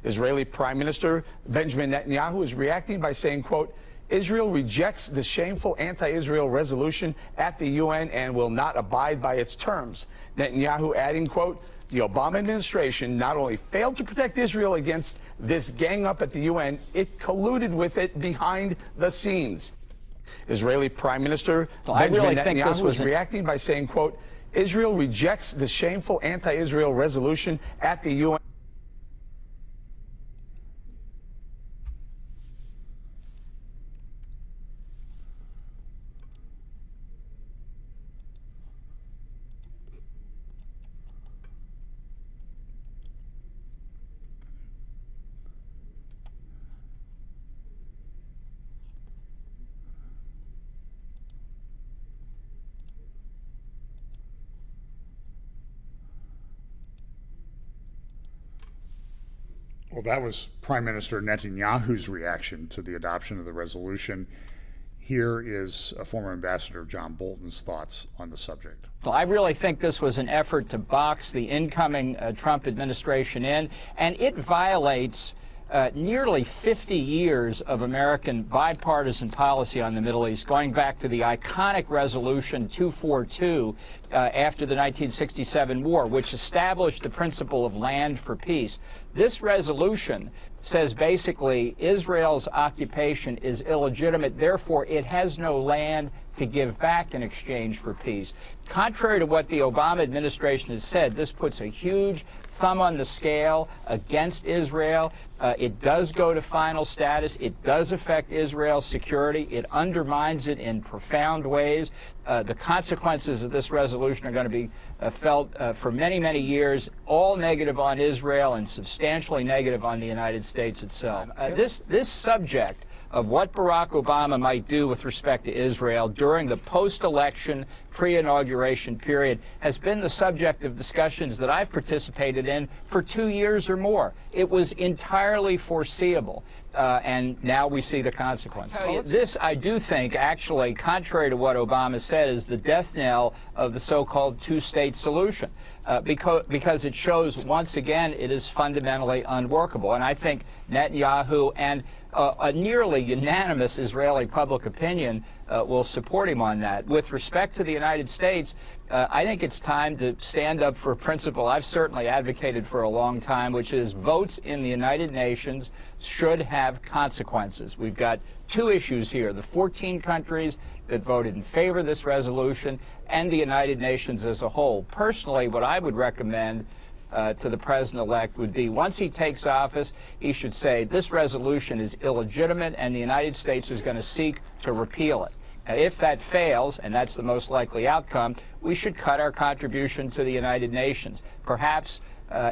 Israeli Prime Minister Benjamin Netanyahu is reacting by saying, quote, Israel rejects the shameful anti-Israel resolution at the UN and will not abide by its terms. Netanyahu adding, quote, the Obama administration not only failed to protect Israel against this gang up at the UN, it colluded with it behind the scenes. Israeli Prime Minister Benjamin Netanyahu was reacting by saying, quote, Israel rejects the shameful anti-Israel resolution at the UN. Well, that was Prime Minister Netanyahu's reaction to the adoption of the resolution. Here is a former ambassador John Bolton's thoughts on the subject. Well, I really think this was an effort to box the incoming Trump administration in, and it violates nearly 50 years of American bipartisan policy on the Middle East, going back to the iconic Resolution 242 after the 1967 war, which established the principle of land for peace. This resolution says basically Israel's occupation is illegitimate, therefore it has no land to give back in exchange for peace. Contrary to what the Obama administration has said, this puts a huge thumb on the scale against Israel. It does go to final status. It does affect Israel's security. It undermines it in profound ways. The consequences of this resolution are going to be felt for many, many years, all negative on Israel and substantially negative on the United States itself. This subject of what Barack Obama might do with respect to Israel during the post-election, pre-inauguration period has been the subject of discussions that I've participated in for 2 years or more. It was entirely foreseeable, and now we see the consequences. This, I do think, actually, contrary to what Obama said, is the death knell of the so-called two-state solution. Because it shows, once again, it is fundamentally unworkable. And I think Netanyahu and a nearly unanimous Israeli public opinion will support him on that. With respect to the United States, I think it's time to stand up for a principle I've certainly advocated for a long time, which is votes in the United Nations should have consequences. We've got two issues here: the 14 countries that voted in favor of this resolution and the United Nations as a whole. Personally, what I would recommend to the President-elect would be, once he takes office, he should say this resolution is illegitimate and the United States is going to seek to repeal it. Now, if that fails, and that's the most likely outcome, we should cut our contribution to the United Nations, perhaps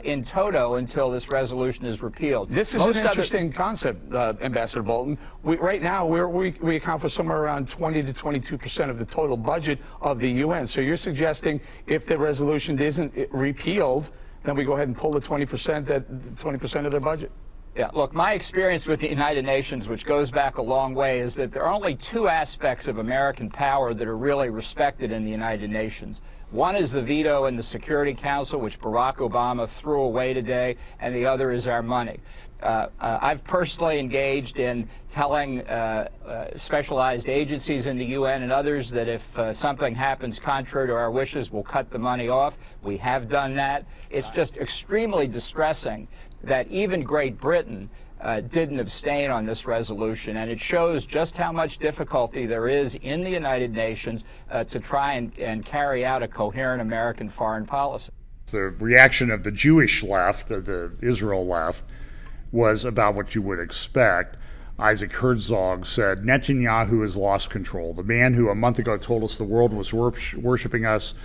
in toto, until this resolution is repealed. This is an interesting concept, Ambassador Bolton. Right now, we account for somewhere around 20 to 22% of the total budget of the UN. So you're suggesting if the resolution isn't repealed, then we go ahead and pull the 20% of their budget? Yeah, look, my experience with the United Nations, which goes back a long way, is that there are only two aspects of American power that are really respected in the United Nations. One is the veto in the Security Council, which Barack Obama threw away today, and the other is our money. I've personally engaged in telling specialized agencies in the UN and others that if something happens contrary to our wishes, we'll cut the money off. We have done that. It's just extremely distressing that even Great Britain didn't abstain on this resolution, and it shows just how much difficulty there is in the United Nations to try and carry out a coherent American foreign policy. The reaction of the Jewish left, the Israel left, was about what you would expect. Isaac Herzog said, Netanyahu has lost control. The man who a month ago told us the world was worshiping us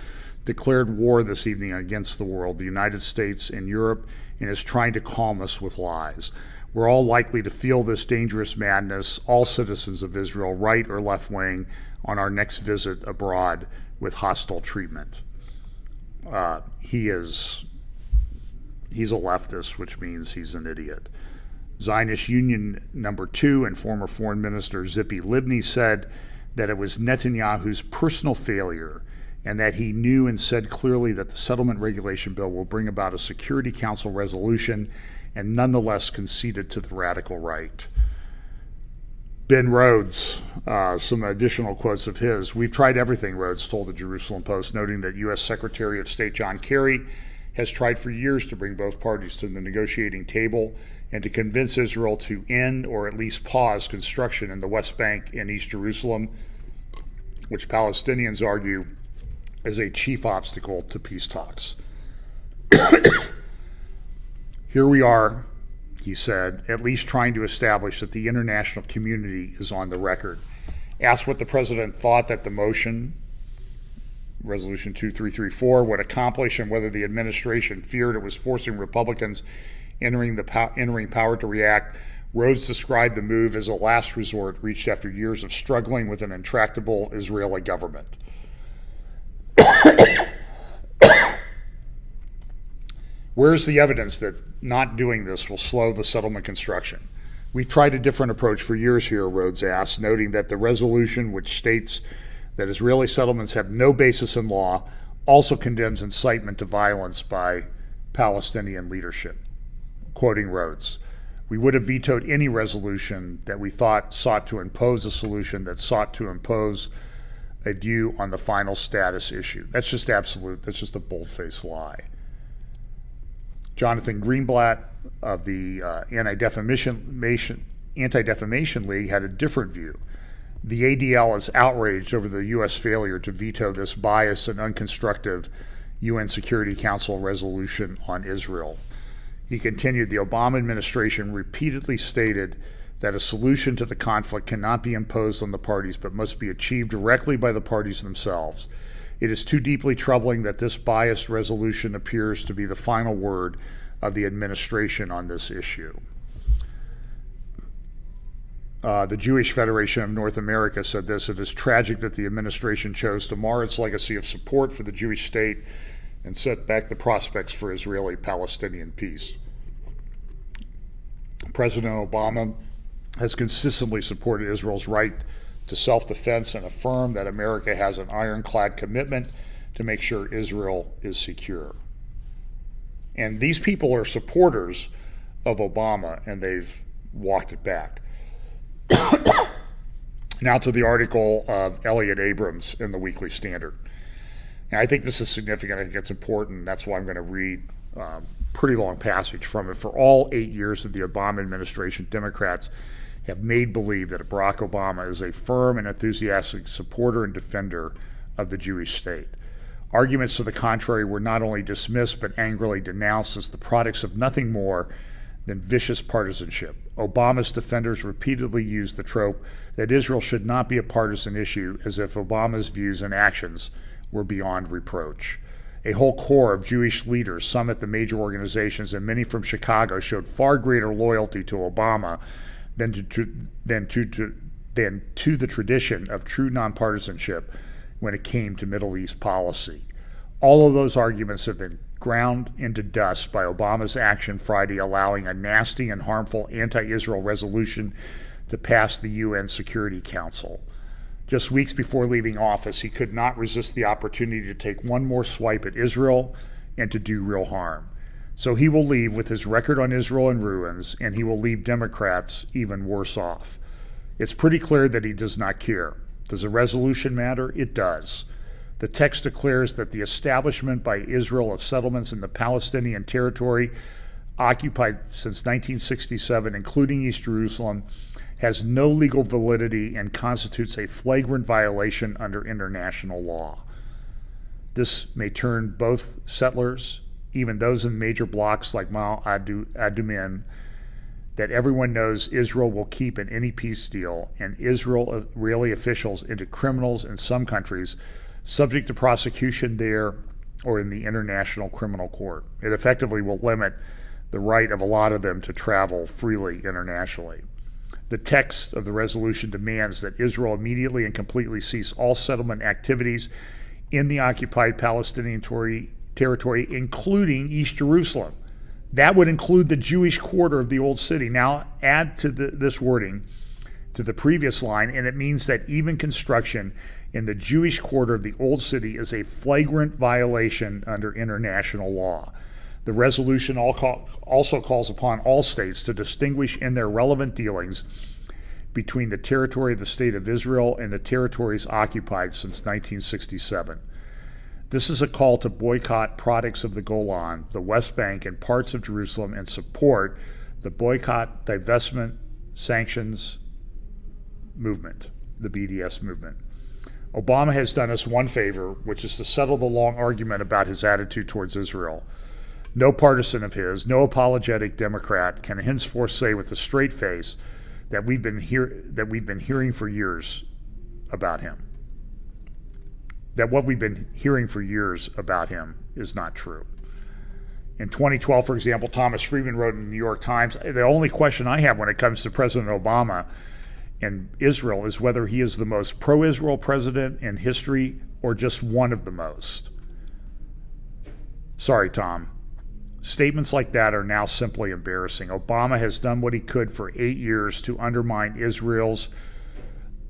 declared war this evening against the world, the United States and Europe, and is trying to calm us with lies. We're all likely to feel this dangerous madness, all citizens of Israel, right or left wing, on our next visit abroad with hostile treatment. He's a leftist, which means he's an idiot. Zionist Union number 2 and former Foreign Minister Tzipi Livni said that it was Netanyahu's personal failure and that he knew and said clearly that the settlement regulation bill will bring about a Security Council resolution, and nonetheless conceded to the radical right. Ben Rhodes, some additional quotes of his. We've tried everything, Rhodes told the Jerusalem Post, noting that U.S. Secretary of State John Kerry has tried for years to bring both parties to the negotiating table and to convince Israel to end or at least pause construction in the West Bank and East Jerusalem, which Palestinians argue is a chief obstacle to peace talks. Here we are, he said, at least trying to establish that the international community is on the record. Asked what the president thought that the motion, Resolution 2334, would accomplish and whether the administration feared it was forcing Republicans entering power to react, Rhodes described the move as a last resort reached after years of struggling with an intractable Israeli government. Where's the evidence that not doing this will slow the settlement construction? We've tried a different approach for years here, Rhodes asked, noting that the resolution, which states that Israeli settlements have no basis in law, also condemns incitement to violence by Palestinian leadership. Quoting Rhodes, "We would have vetoed any resolution that we thought sought to impose a solution that sought to impose a view on the final status issue." That's just absolute. That's just a bold-faced lie. Jonathan Greenblatt of the Anti-Defamation League had a different view. The ADL is outraged over the U.S. failure to veto this biased and unconstructive UN Security Council resolution on Israel. He continued, "The Obama administration repeatedly stated that a solution to the conflict cannot be imposed on the parties but must be achieved directly by the parties themselves. It is too deeply troubling that this biased resolution appears to be the final word of the administration on this issue." The Jewish Federation of North America said this: "It is tragic that the administration chose to mar its legacy of support for the Jewish state and set back the prospects for Israeli-Palestinian peace." President Obama has consistently supported Israel's right to self-defense and affirmed that America has an ironclad commitment to make sure Israel is secure. And these people are supporters of Obama, and they've walked it back. Now to the article of Elliot Abrams in the Weekly Standard. Now, I think this is significant. I think it's important. That's why I'm going to read a pretty long passage from it. For all 8 years of the Obama administration, Democrats have made believe that Barack Obama is a firm and enthusiastic supporter and defender of the Jewish state. Arguments to the contrary were not only dismissed but angrily denounced as the products of nothing more than vicious partisanship. Obama's defenders repeatedly used the trope that Israel should not be a partisan issue, as if Obama's views and actions were beyond reproach. A whole core of Jewish leaders, some at the major organizations and many from Chicago, showed far greater loyalty to Obama than to the tradition of true nonpartisanship when it came to Middle East policy. All of those arguments have been ground into dust by Obama's action Friday, allowing a nasty and harmful anti-Israel resolution to pass the UN Security Council. Just weeks before leaving office, he could not resist the opportunity to take one more swipe at Israel and to do real harm. So he will leave with his record on Israel in ruins, and he will leave Democrats even worse off. It's pretty clear that he does not care. Does a resolution matter? It does. The text declares that the establishment by Israel of settlements in the Palestinian territory occupied since 1967, including East Jerusalem, has no legal validity and constitutes a flagrant violation under international law. This may turn both settlers, even those in major blocks like Ma'ale Adumim, that everyone knows Israel will keep in any peace deal, and Israeli officials into criminals in some countries, subject to prosecution there or in the International Criminal Court. It effectively will limit the right of a lot of them to travel freely internationally. The text of the resolution demands that Israel immediately and completely cease all settlement activities in the occupied Palestinian territory, including East Jerusalem. That would include the Jewish quarter of the Old City. Now add to this wording to the previous line, and it means that even construction in the Jewish quarter of the Old City is a flagrant violation under international law. The resolution also calls upon all states to distinguish in their relevant dealings between the territory of the State of Israel and the territories occupied since 1967. This is a call to boycott products of the Golan, the West Bank, and parts of Jerusalem, and support the boycott, divestment, sanctions movement, the BDS movement. Obama has done us one favor, which is to settle the long argument about his attitude towards Israel. No partisan of his, no apologetic Democrat can henceforth say with a straight face that we've been hearing for years about him. That what we've been hearing for years about him is not true. In 2012, for example, Thomas Friedman wrote in the New York Times, the only question I have when it comes to President Obama and Israel is whether he is the most pro-Israel president in history or just one of the most. Sorry, Tom. Statements like that are now simply embarrassing. Obama has done what he could for 8 years to undermine Israel's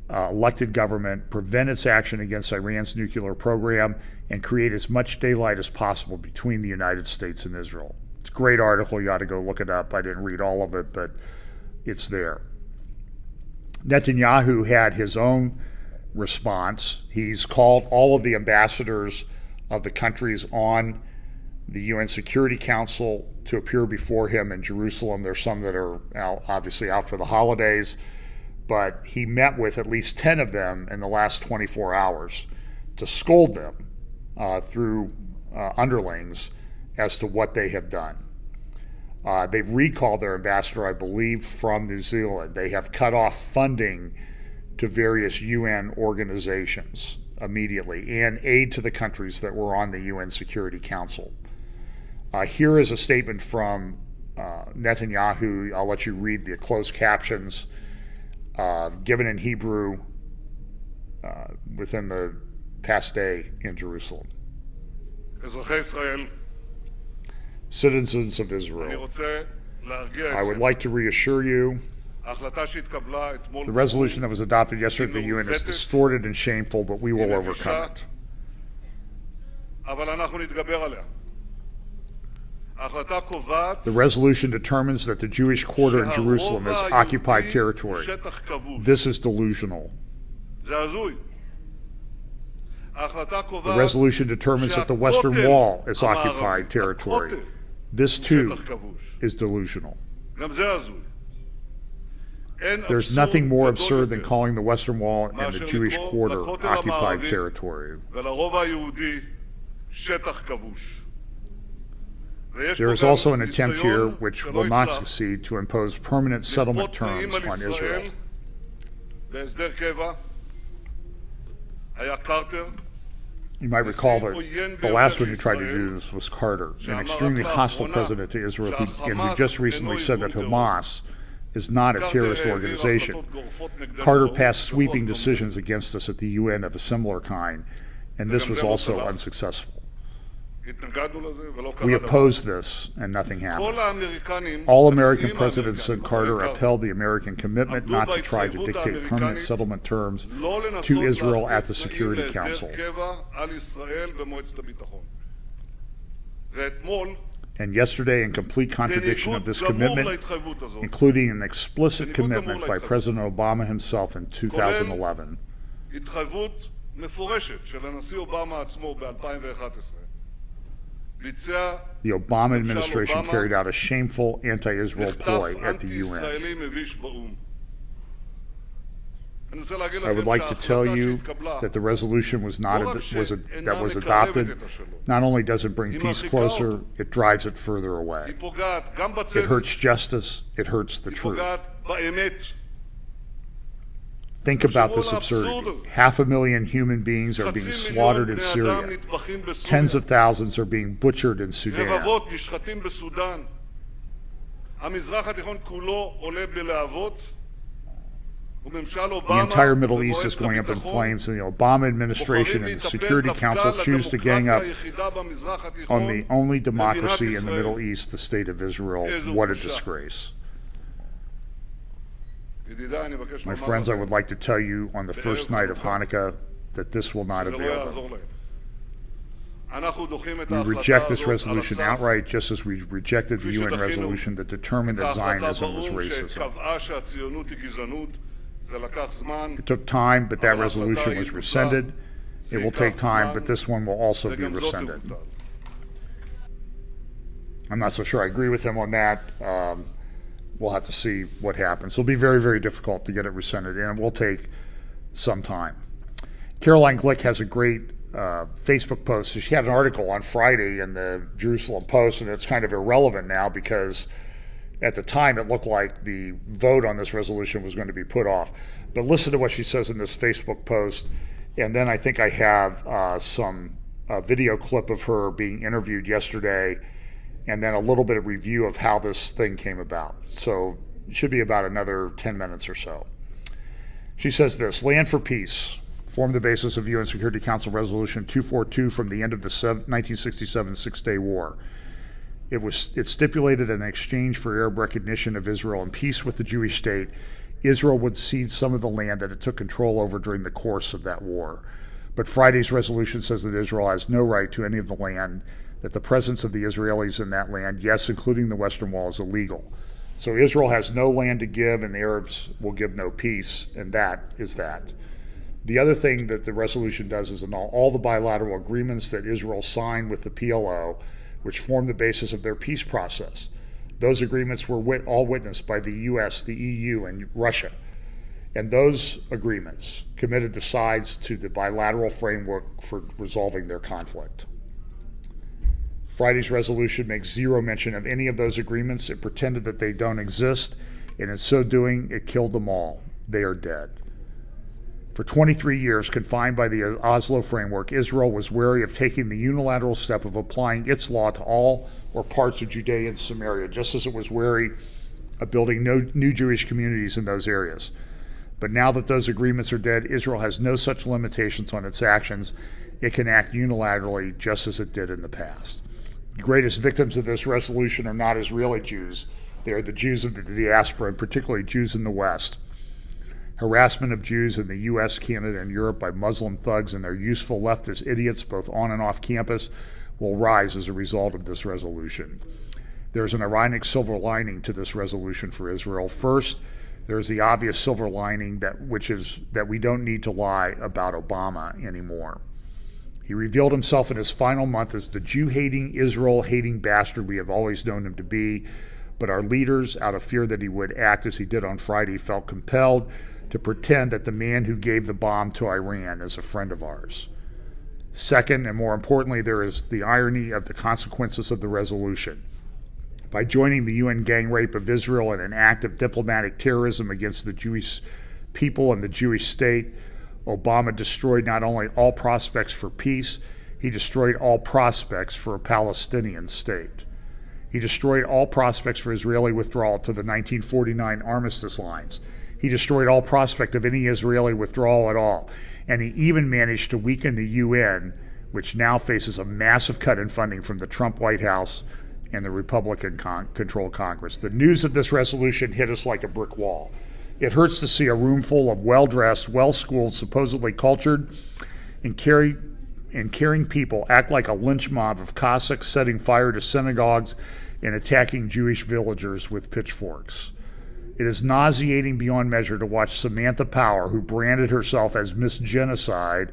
elected government, prevent its action against Iran's nuclear program, and create as much daylight as possible between the United States and Israel. It's a great article. You ought to go look it up. I didn't read all of it, but it's there. Netanyahu had his own response. He's called all of the ambassadors of the countries on the UN Security Council to appear before him in Jerusalem. There's some that are obviously out for the holidays, but he met with at least 10 of them in the last 24 hours to scold them through underlings as to what they have done. They've recalled their ambassador, I believe, from New Zealand. They have cut off funding to various UN organizations immediately and aid to the countries that were on the UN Security Council. Here is a statement from Netanyahu. I'll let you read the closed captions given in Hebrew within the past day in Jerusalem. Citizens of Israel, I would like to reassure you the resolution that was adopted yesterday at the UN is distorted and shameful, but we will overcome it. The resolution determines that the Jewish quarter in Jerusalem is occupied territory. This is delusional. The resolution determines that the Western Wall is occupied territory. This too is delusional. There's nothing more absurd than calling the Western Wall and the Jewish quarter occupied territory. There is also an attempt here, which will not succeed, to impose permanent settlement terms on Israel. You might recall that the last one who tried to do this was Carter, an extremely hostile president to Israel who just recently said that Hamas is not a terrorist organization. Carter passed sweeping decisions against us at the UN of a similar kind, and this was also unsuccessful. We opposed this, and nothing happened. All American presidents since Carter upheld the American commitment not to try to dictate permanent settlement terms to Israel at the Security Council. And yesterday, in complete contradiction of this commitment, including an explicit commitment by President Obama himself in 2011, the Obama administration carried out a shameful anti-Israel ploy at the UN. I would like to tell you that the resolution that was adopted not only doesn't bring peace closer, it drives it further away. It hurts justice, it hurts the truth. Think about this absurdity. 500,000 human beings are being slaughtered in Syria. Tens of thousands are being butchered in Sudan. The entire Middle East is going up in flames, and the Obama administration and the Security Council choose to gang up on the only democracy in the Middle East, the State of Israel. What a disgrace. My friends, I would like to tell you on the first night of Hanukkah that this will not avail them. We reject this resolution outright, just as we rejected the UN resolution that determined that Zionism was racism. It took time, but that resolution was rescinded. It will take time, but this one will also be rescinded. I'm not so sure I agree with him on that. We'll have to see what happens. It'll be very, very difficult to get it rescinded, and it will take some time. Caroline Glick has a great Facebook post. She had an article on Friday in the Jerusalem Post, and it's kind of irrelevant now because at the time it looked like the vote on this resolution was going to be put off. But listen to what she says in this Facebook post, and then I think I have some video clip of her being interviewed yesterday, and then a little bit of review of how this thing came about. So it should be about another 10 minutes or so. She says this: Land for Peace formed the basis of UN Security Council Resolution 242 from the end of the 1967 Six-Day War. It stipulated that in exchange for Arab recognition of Israel and peace with the Jewish state, Israel would cede some of the land that it took control over during the course of that war. But Friday's resolution says that Israel has no right to any of the land, that the presence of the Israelis in that land, yes, including the Western Wall, is illegal. So Israel has no land to give, and the Arabs will give no peace, and that is that. The other thing that the resolution does is annul all the bilateral agreements that Israel signed with the PLO, which formed the basis of their peace process. Those agreements were all witnessed by the US, the EU, and Russia. And those agreements committed the sides to the bilateral framework for resolving their conflict. Friday's resolution makes zero mention of any of those agreements. It pretended that they don't exist, and in so doing, it killed them all. They are dead. For 23 years, confined by the Oslo framework, Israel was wary of taking the unilateral step of applying its law to all or parts of Judea and Samaria, just as it was wary of building new Jewish communities in those areas. But now that those agreements are dead, Israel has no such limitations on its actions. It can act unilaterally just as it did in the past. The greatest victims of this resolution are not Israeli Jews. They are the Jews of the diaspora, and particularly Jews in the West. Harassment of Jews in the US, Canada, and Europe by Muslim thugs and their useful leftist idiots, both on and off campus, will rise as a result of this resolution. There's an ironic silver lining to this resolution for Israel. First, there's the obvious silver lining which is that we don't need to lie about Obama anymore. He revealed himself in his final month as the Jew-hating, Israel-hating bastard we have always known him to be, but our leaders, out of fear that he would act as he did on Friday, felt compelled to pretend that the man who gave the bomb to Iran is a friend of ours. Second, and more importantly, there is the irony of the consequences of the resolution. By joining the UN gang rape of Israel in an act of diplomatic terrorism against the Jewish people and the Jewish state, Obama destroyed not only all prospects for peace, he destroyed all prospects for a Palestinian state. He destroyed all prospects for Israeli withdrawal to the 1949 armistice lines. He destroyed all prospect of any Israeli withdrawal at all. And he even managed to weaken the UN, which now faces a massive cut in funding from the Trump White House and the Republican-controlled Congress. The news of this resolution hit us like a brick wall. It hurts to see a room full of well-dressed, well-schooled, supposedly cultured, and caring people act like a lynch mob of Cossacks setting fire to synagogues and attacking Jewish villagers with pitchforks. It is nauseating beyond measure to watch Samantha Power, who branded herself as Miss Genocide,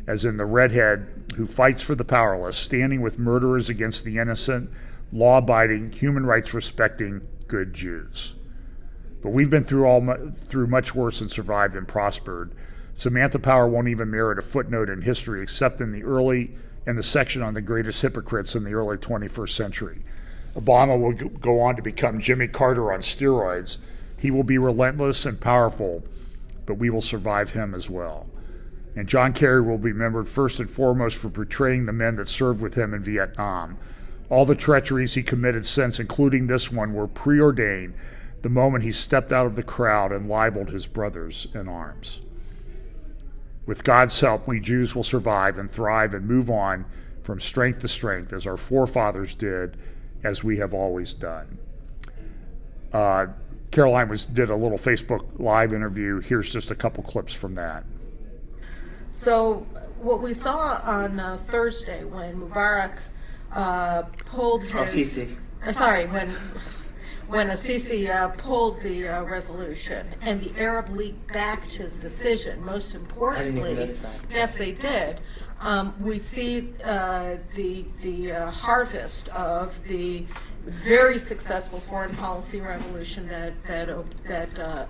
as in the redhead who fights for the powerless, standing with murderers against the innocent, law-abiding, human rights-respecting, good Jews. But we've been through much worse and survived and prospered. Samantha Power won't even merit a footnote in history, except in the section on the greatest hypocrites in the early 21st century. Obama will go on to become Jimmy Carter on steroids. He will be relentless and powerful, but we will survive him as well. And John Kerry will be remembered first and foremost for betraying the men that served with him in Vietnam. All the treacheries he committed since, including this one, were preordained the moment he stepped out of the crowd and libeled his brothers in arms. With God's help, we Jews will survive and thrive and move on from strength to strength as our forefathers did, as we have always done. Caroline did a little Facebook Live interview. Here's just a couple clips from that. So what we saw on Thursday when Mubarak pulled his... when Assisi pulled the resolution and the Arab League backed his decision, most importantly, yes, they did. We see the harvest of the very successful foreign policy revolution that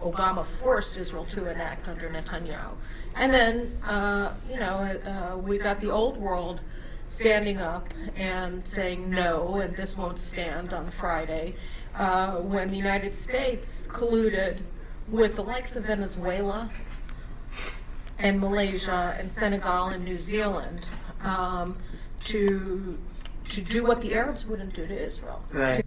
Obama forced Israel to enact under Netanyahu. And then, we got the old world standing up and saying no, and this won't stand on Friday, when the United States colluded with the likes of Venezuela and Malaysia and Senegal and New Zealand to do what the Arabs wouldn't do to Israel. Right.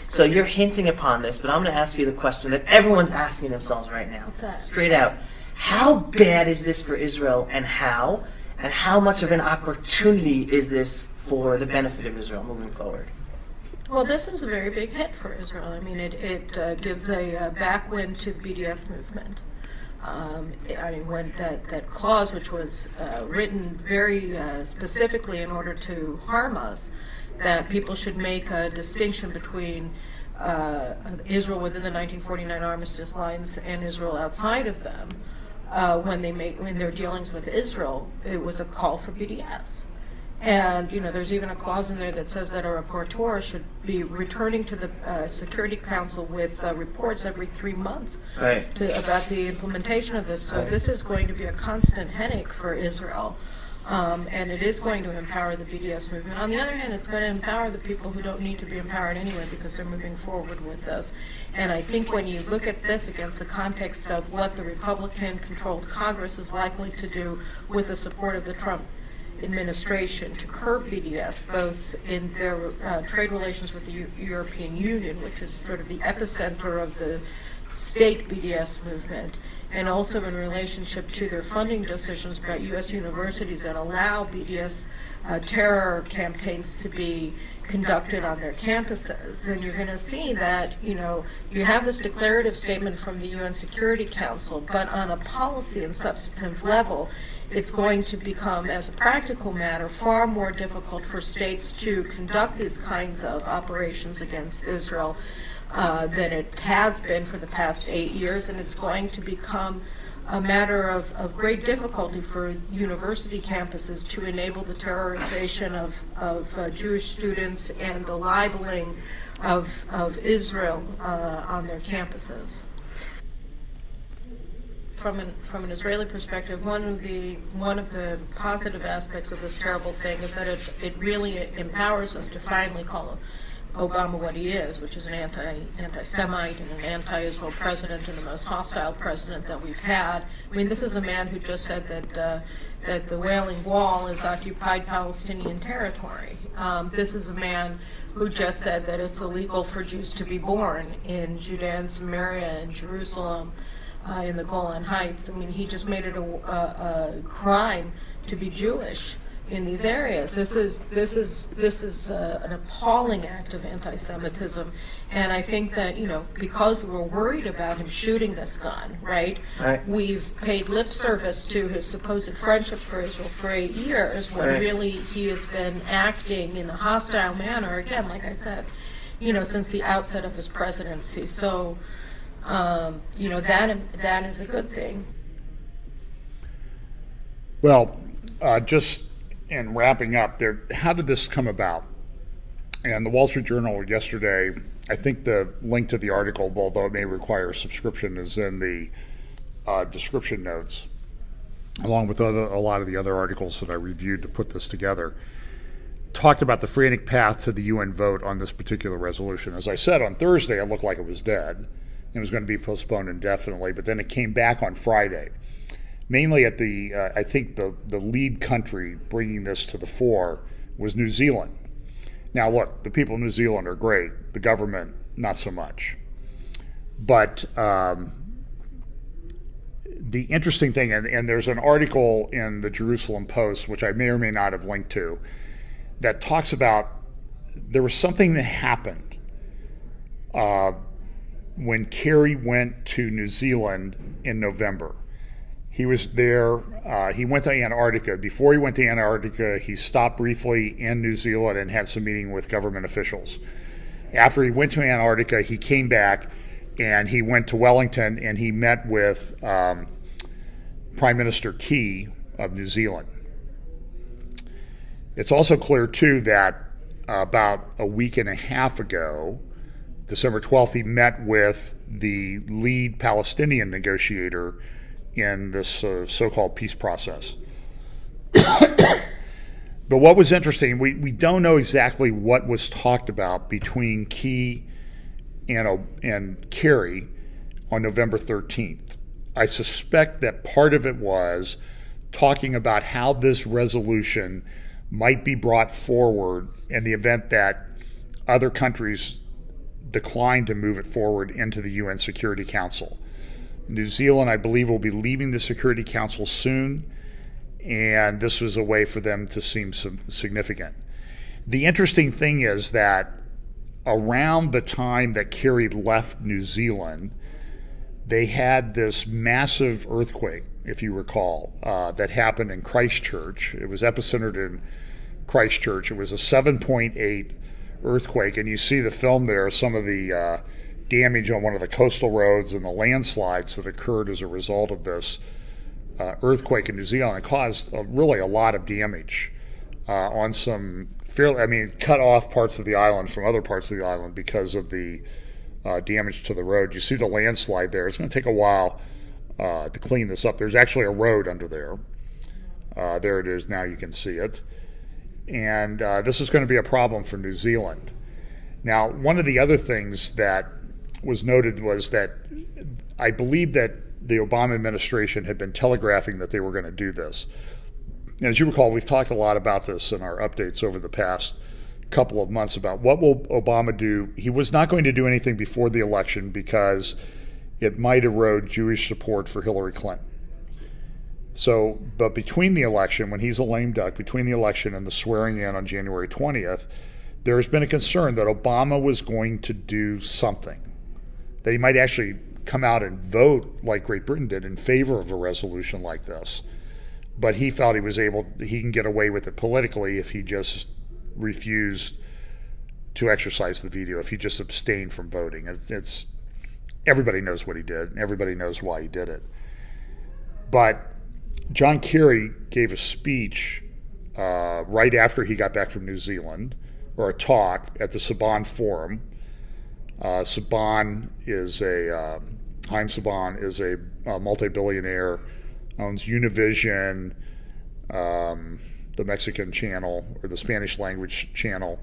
So you're hinting upon this, but I'm going to ask you the question that everyone's asking themselves right now. What's that? Straight out. How bad is this for Israel, and how much of an opportunity is this for the benefit of Israel moving forward? Well, this is a very big hit for Israel. I mean, it gives a backwind to the BDS movement. I mean, when that clause, which was written very specifically in order to harm us, that people should make a distinction between Israel within the 1949 armistice lines and Israel outside of them, when their dealings with Israel, it was a call for BDS. And, you know, there's even a clause in there that says that a rapporteur should be returning to the Security Council with reports every 3 months about the implementation of this. So this is going to be a constant headache for Israel. And it is going to empower the BDS movement. On the other hand, it's going to empower the people who don't need to be empowered anyway because they're moving forward with this. And I think when you look at this against the context of what the Republican-controlled Congress is likely to do with the support of the Trump administration to curb BDS, both in their trade relations with the European Union, which is sort of the epicenter of the state BDS movement, and also in relationship to their funding decisions about U.S. universities that allow BDS terror campaigns to be conducted on their campuses. And you're going to see that, you know, you have this declarative statement from the UN Security Council, but on a policy and substantive level, it's going to become, as a practical matter, far more difficult for states to conduct these kinds of operations against Israel than it has been for the past 8 years, and it's going to become a matter of great difficulty for university campuses to enable the terrorization of Jewish students and the libeling of Israel on their campuses. From an Israeli perspective, one of the positive aspects of this terrible thing is that it really empowers us to finally call Obama what he is, which is an anti-Semite and an anti-Israel president and the most hostile president that we've had. I mean, this is a man who just said that the Wailing Wall is occupied Palestinian territory. This is a man who just said that it's illegal for Jews to be born in Judea and Samaria and Jerusalem, in the Golan Heights. I mean, he just made it a crime to be Jewish in these areas. This is an appalling act of anti-Semitism, and I think that, you know, because we were worried about him shooting this gun, right? We've paid lip service to his supposed friendship for Israel for 8 years, when really he has been acting in a hostile manner. Again, like I said, you know, since the outset of his presidency. So. You know, that is a good thing. Well, just in wrapping up, how did this come about? And the Wall Street Journal yesterday, I think the link to the article, although it may require a subscription, is in the description notes, along with a lot of the other articles that I reviewed to put this together. Talked about the frantic path to the UN vote on this particular resolution. As I said, on Thursday, it looked like it was dead. It was going to be postponed indefinitely, but then it came back on Friday. Mainly at I think the lead country bringing this to the fore was New Zealand. Now look, the people of New Zealand are great, the government not so much. But the interesting thing, and there's an article in the Jerusalem Post, which I may or may not have linked to, that talks about there was something that happened when Kerry went to New Zealand in November. He was there, he went to Antarctica. Before he went to Antarctica, he stopped briefly in New Zealand and had some meeting with government officials. After he went to Antarctica, he came back and he went to Wellington and he met with Prime Minister Key of New Zealand. It's also clear, too, that about a week and a half ago, December 12th, he met with the lead Palestinian negotiator in this so-called peace process. But what was interesting, we don't know exactly what was talked about between Key and Kerry on November 13th. I suspect that part of it was talking about how this resolution might be brought forward in the event that other countries declined to move it forward into the UN Security Council. New Zealand, I believe, will be leaving the Security Council soon, and this was a way for them to seem significant. The interesting thing is that around the time that Kerry left New Zealand, they had this massive earthquake, if you recall, that happened in Christchurch. It was epicentered in Christchurch. It was a 7.8 earthquake, and you see the film there, some of the damage on one of the coastal roads and the landslides that occurred as a result of this earthquake in New Zealand. It caused really a lot of damage on some cut off parts of the island from other parts of the island because of the damage to the road. You see the landslide there. It's going to take a while to clean this up. There's actually a road under there. There it is now, you can see it. And this is going to be a problem for New Zealand. Now, one of the other things that was noted was that I believe that the Obama administration had been telegraphing that they were going to do this. And as you recall, we've talked a lot about this in our updates over the past couple of months about what will Obama do. He was not going to do anything before the election because it might erode Jewish support for Hillary Clinton. So, but between the election, when he's a lame duck, between the election and the swearing in on January 20th, there's been a concern that Obama was going to do something. That he might actually come out and vote like Great Britain did in favor of a resolution like this. But he felt he can get away with it politically if he just refused to exercise the veto, if he just abstained from voting. It's everybody knows what he did, and everybody knows why he did it. But John Kerry gave a speech right after he got back from New Zealand, or a talk at the Saban Forum. Saban is Haim Saban is a multi-billionaire, owns Univision, the Mexican channel, or the Spanish language channel,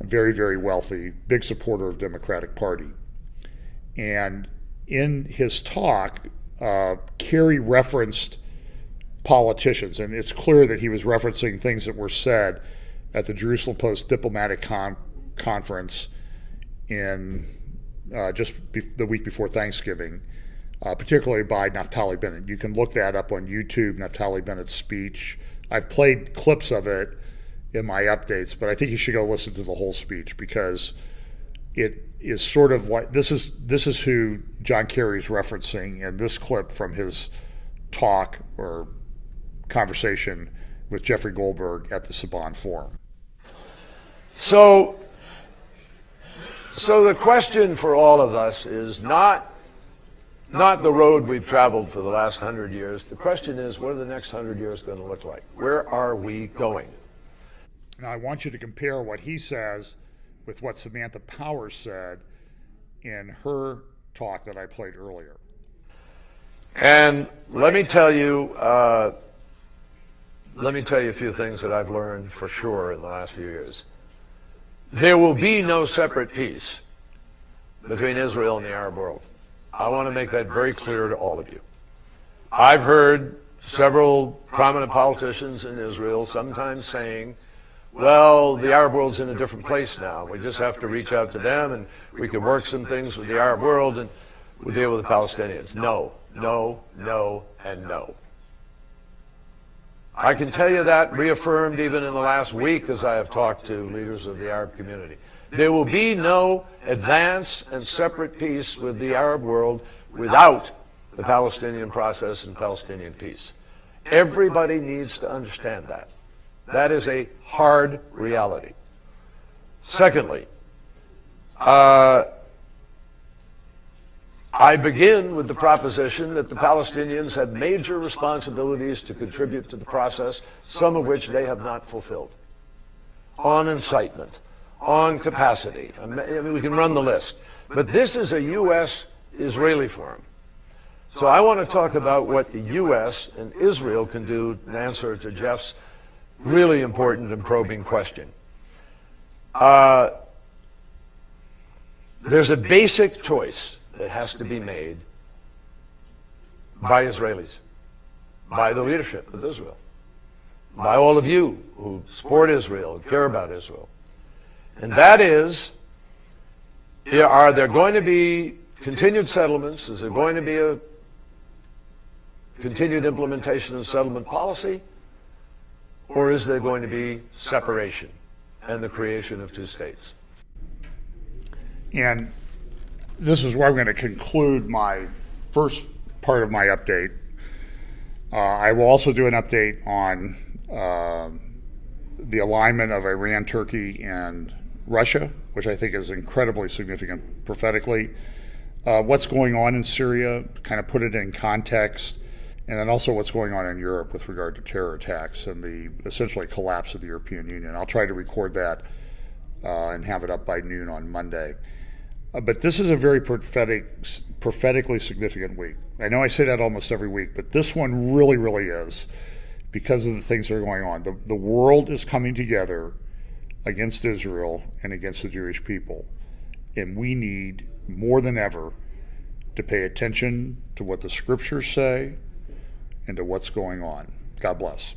very, very wealthy, big supporter of Democratic Party. And in his talk, Kerry referenced politicians, and it's clear that he was referencing things that were said at the Jerusalem Post diplomatic conference in the week before Thanksgiving, particularly by Naftali Bennett. You can look that up on YouTube, Naftali Bennett's speech. I've played clips of it in my updates, but I think you should go listen to the whole speech because it is sort of like this is who John Kerry is referencing in this clip from his talk or conversation with Jeffrey Goldberg at the Saban Forum. So the question for all of us is not the road we've traveled for the last 100 years. The question is, what are the next 100 years going to look like? Where are we going? Now, I want you to compare what he says with what Samantha Powers said in her talk that I played earlier. And let me tell you a few things that I've learned for sure in the last few years. There will be no separate peace between Israel and the Arab world. I want to make that very clear to all of you. I've heard several prominent politicians in Israel sometimes saying, well, the Arab world's in a different place now. We just have to reach out to them and we can work some things with the Arab world and we'll deal with the Palestinians. No, no, no, and no. I can tell you that reaffirmed even in the last week as I have talked to leaders of the Arab community. There will be no advance and separate peace with the Arab world without the Palestinian process and Palestinian peace. Everybody needs to understand that. That is a hard reality. Secondly, I begin with the proposition that the Palestinians have major responsibilities to contribute to the process, some of which they have not fulfilled. On incitement, on capacity. I mean, we can run the list. But this is a U.S.-Israeli forum. So I want to talk about what the U.S. and Israel can do in answer to Jeff's really important and probing question. There's a basic choice that has to be made by Israelis, by the leadership of Israel, by all of you who support Israel and care about Israel. And that is, are there going to be continued settlements? Is there going to be a continued implementation of settlement policy? Or is there going to be separation? and the creation of two states. And this is where I'm going to conclude my first part of my update. I will also do an update on the alignment of Iran, Turkey, and Russia, which I think is incredibly significant prophetically. What's going on in Syria, kind of put it in context, and then also what's going on in Europe with regard to terror attacks and the essentially collapse of the European Union. I'll try to record that and have it up by noon on Monday. But this is a very prophetically significant week. I know I say that almost every week, but this one really, really is, because of the things that are going on. The world is coming together against Israel and against the Jewish people. And we need, more than ever, to pay attention to what the scriptures say and to what's going on. God bless.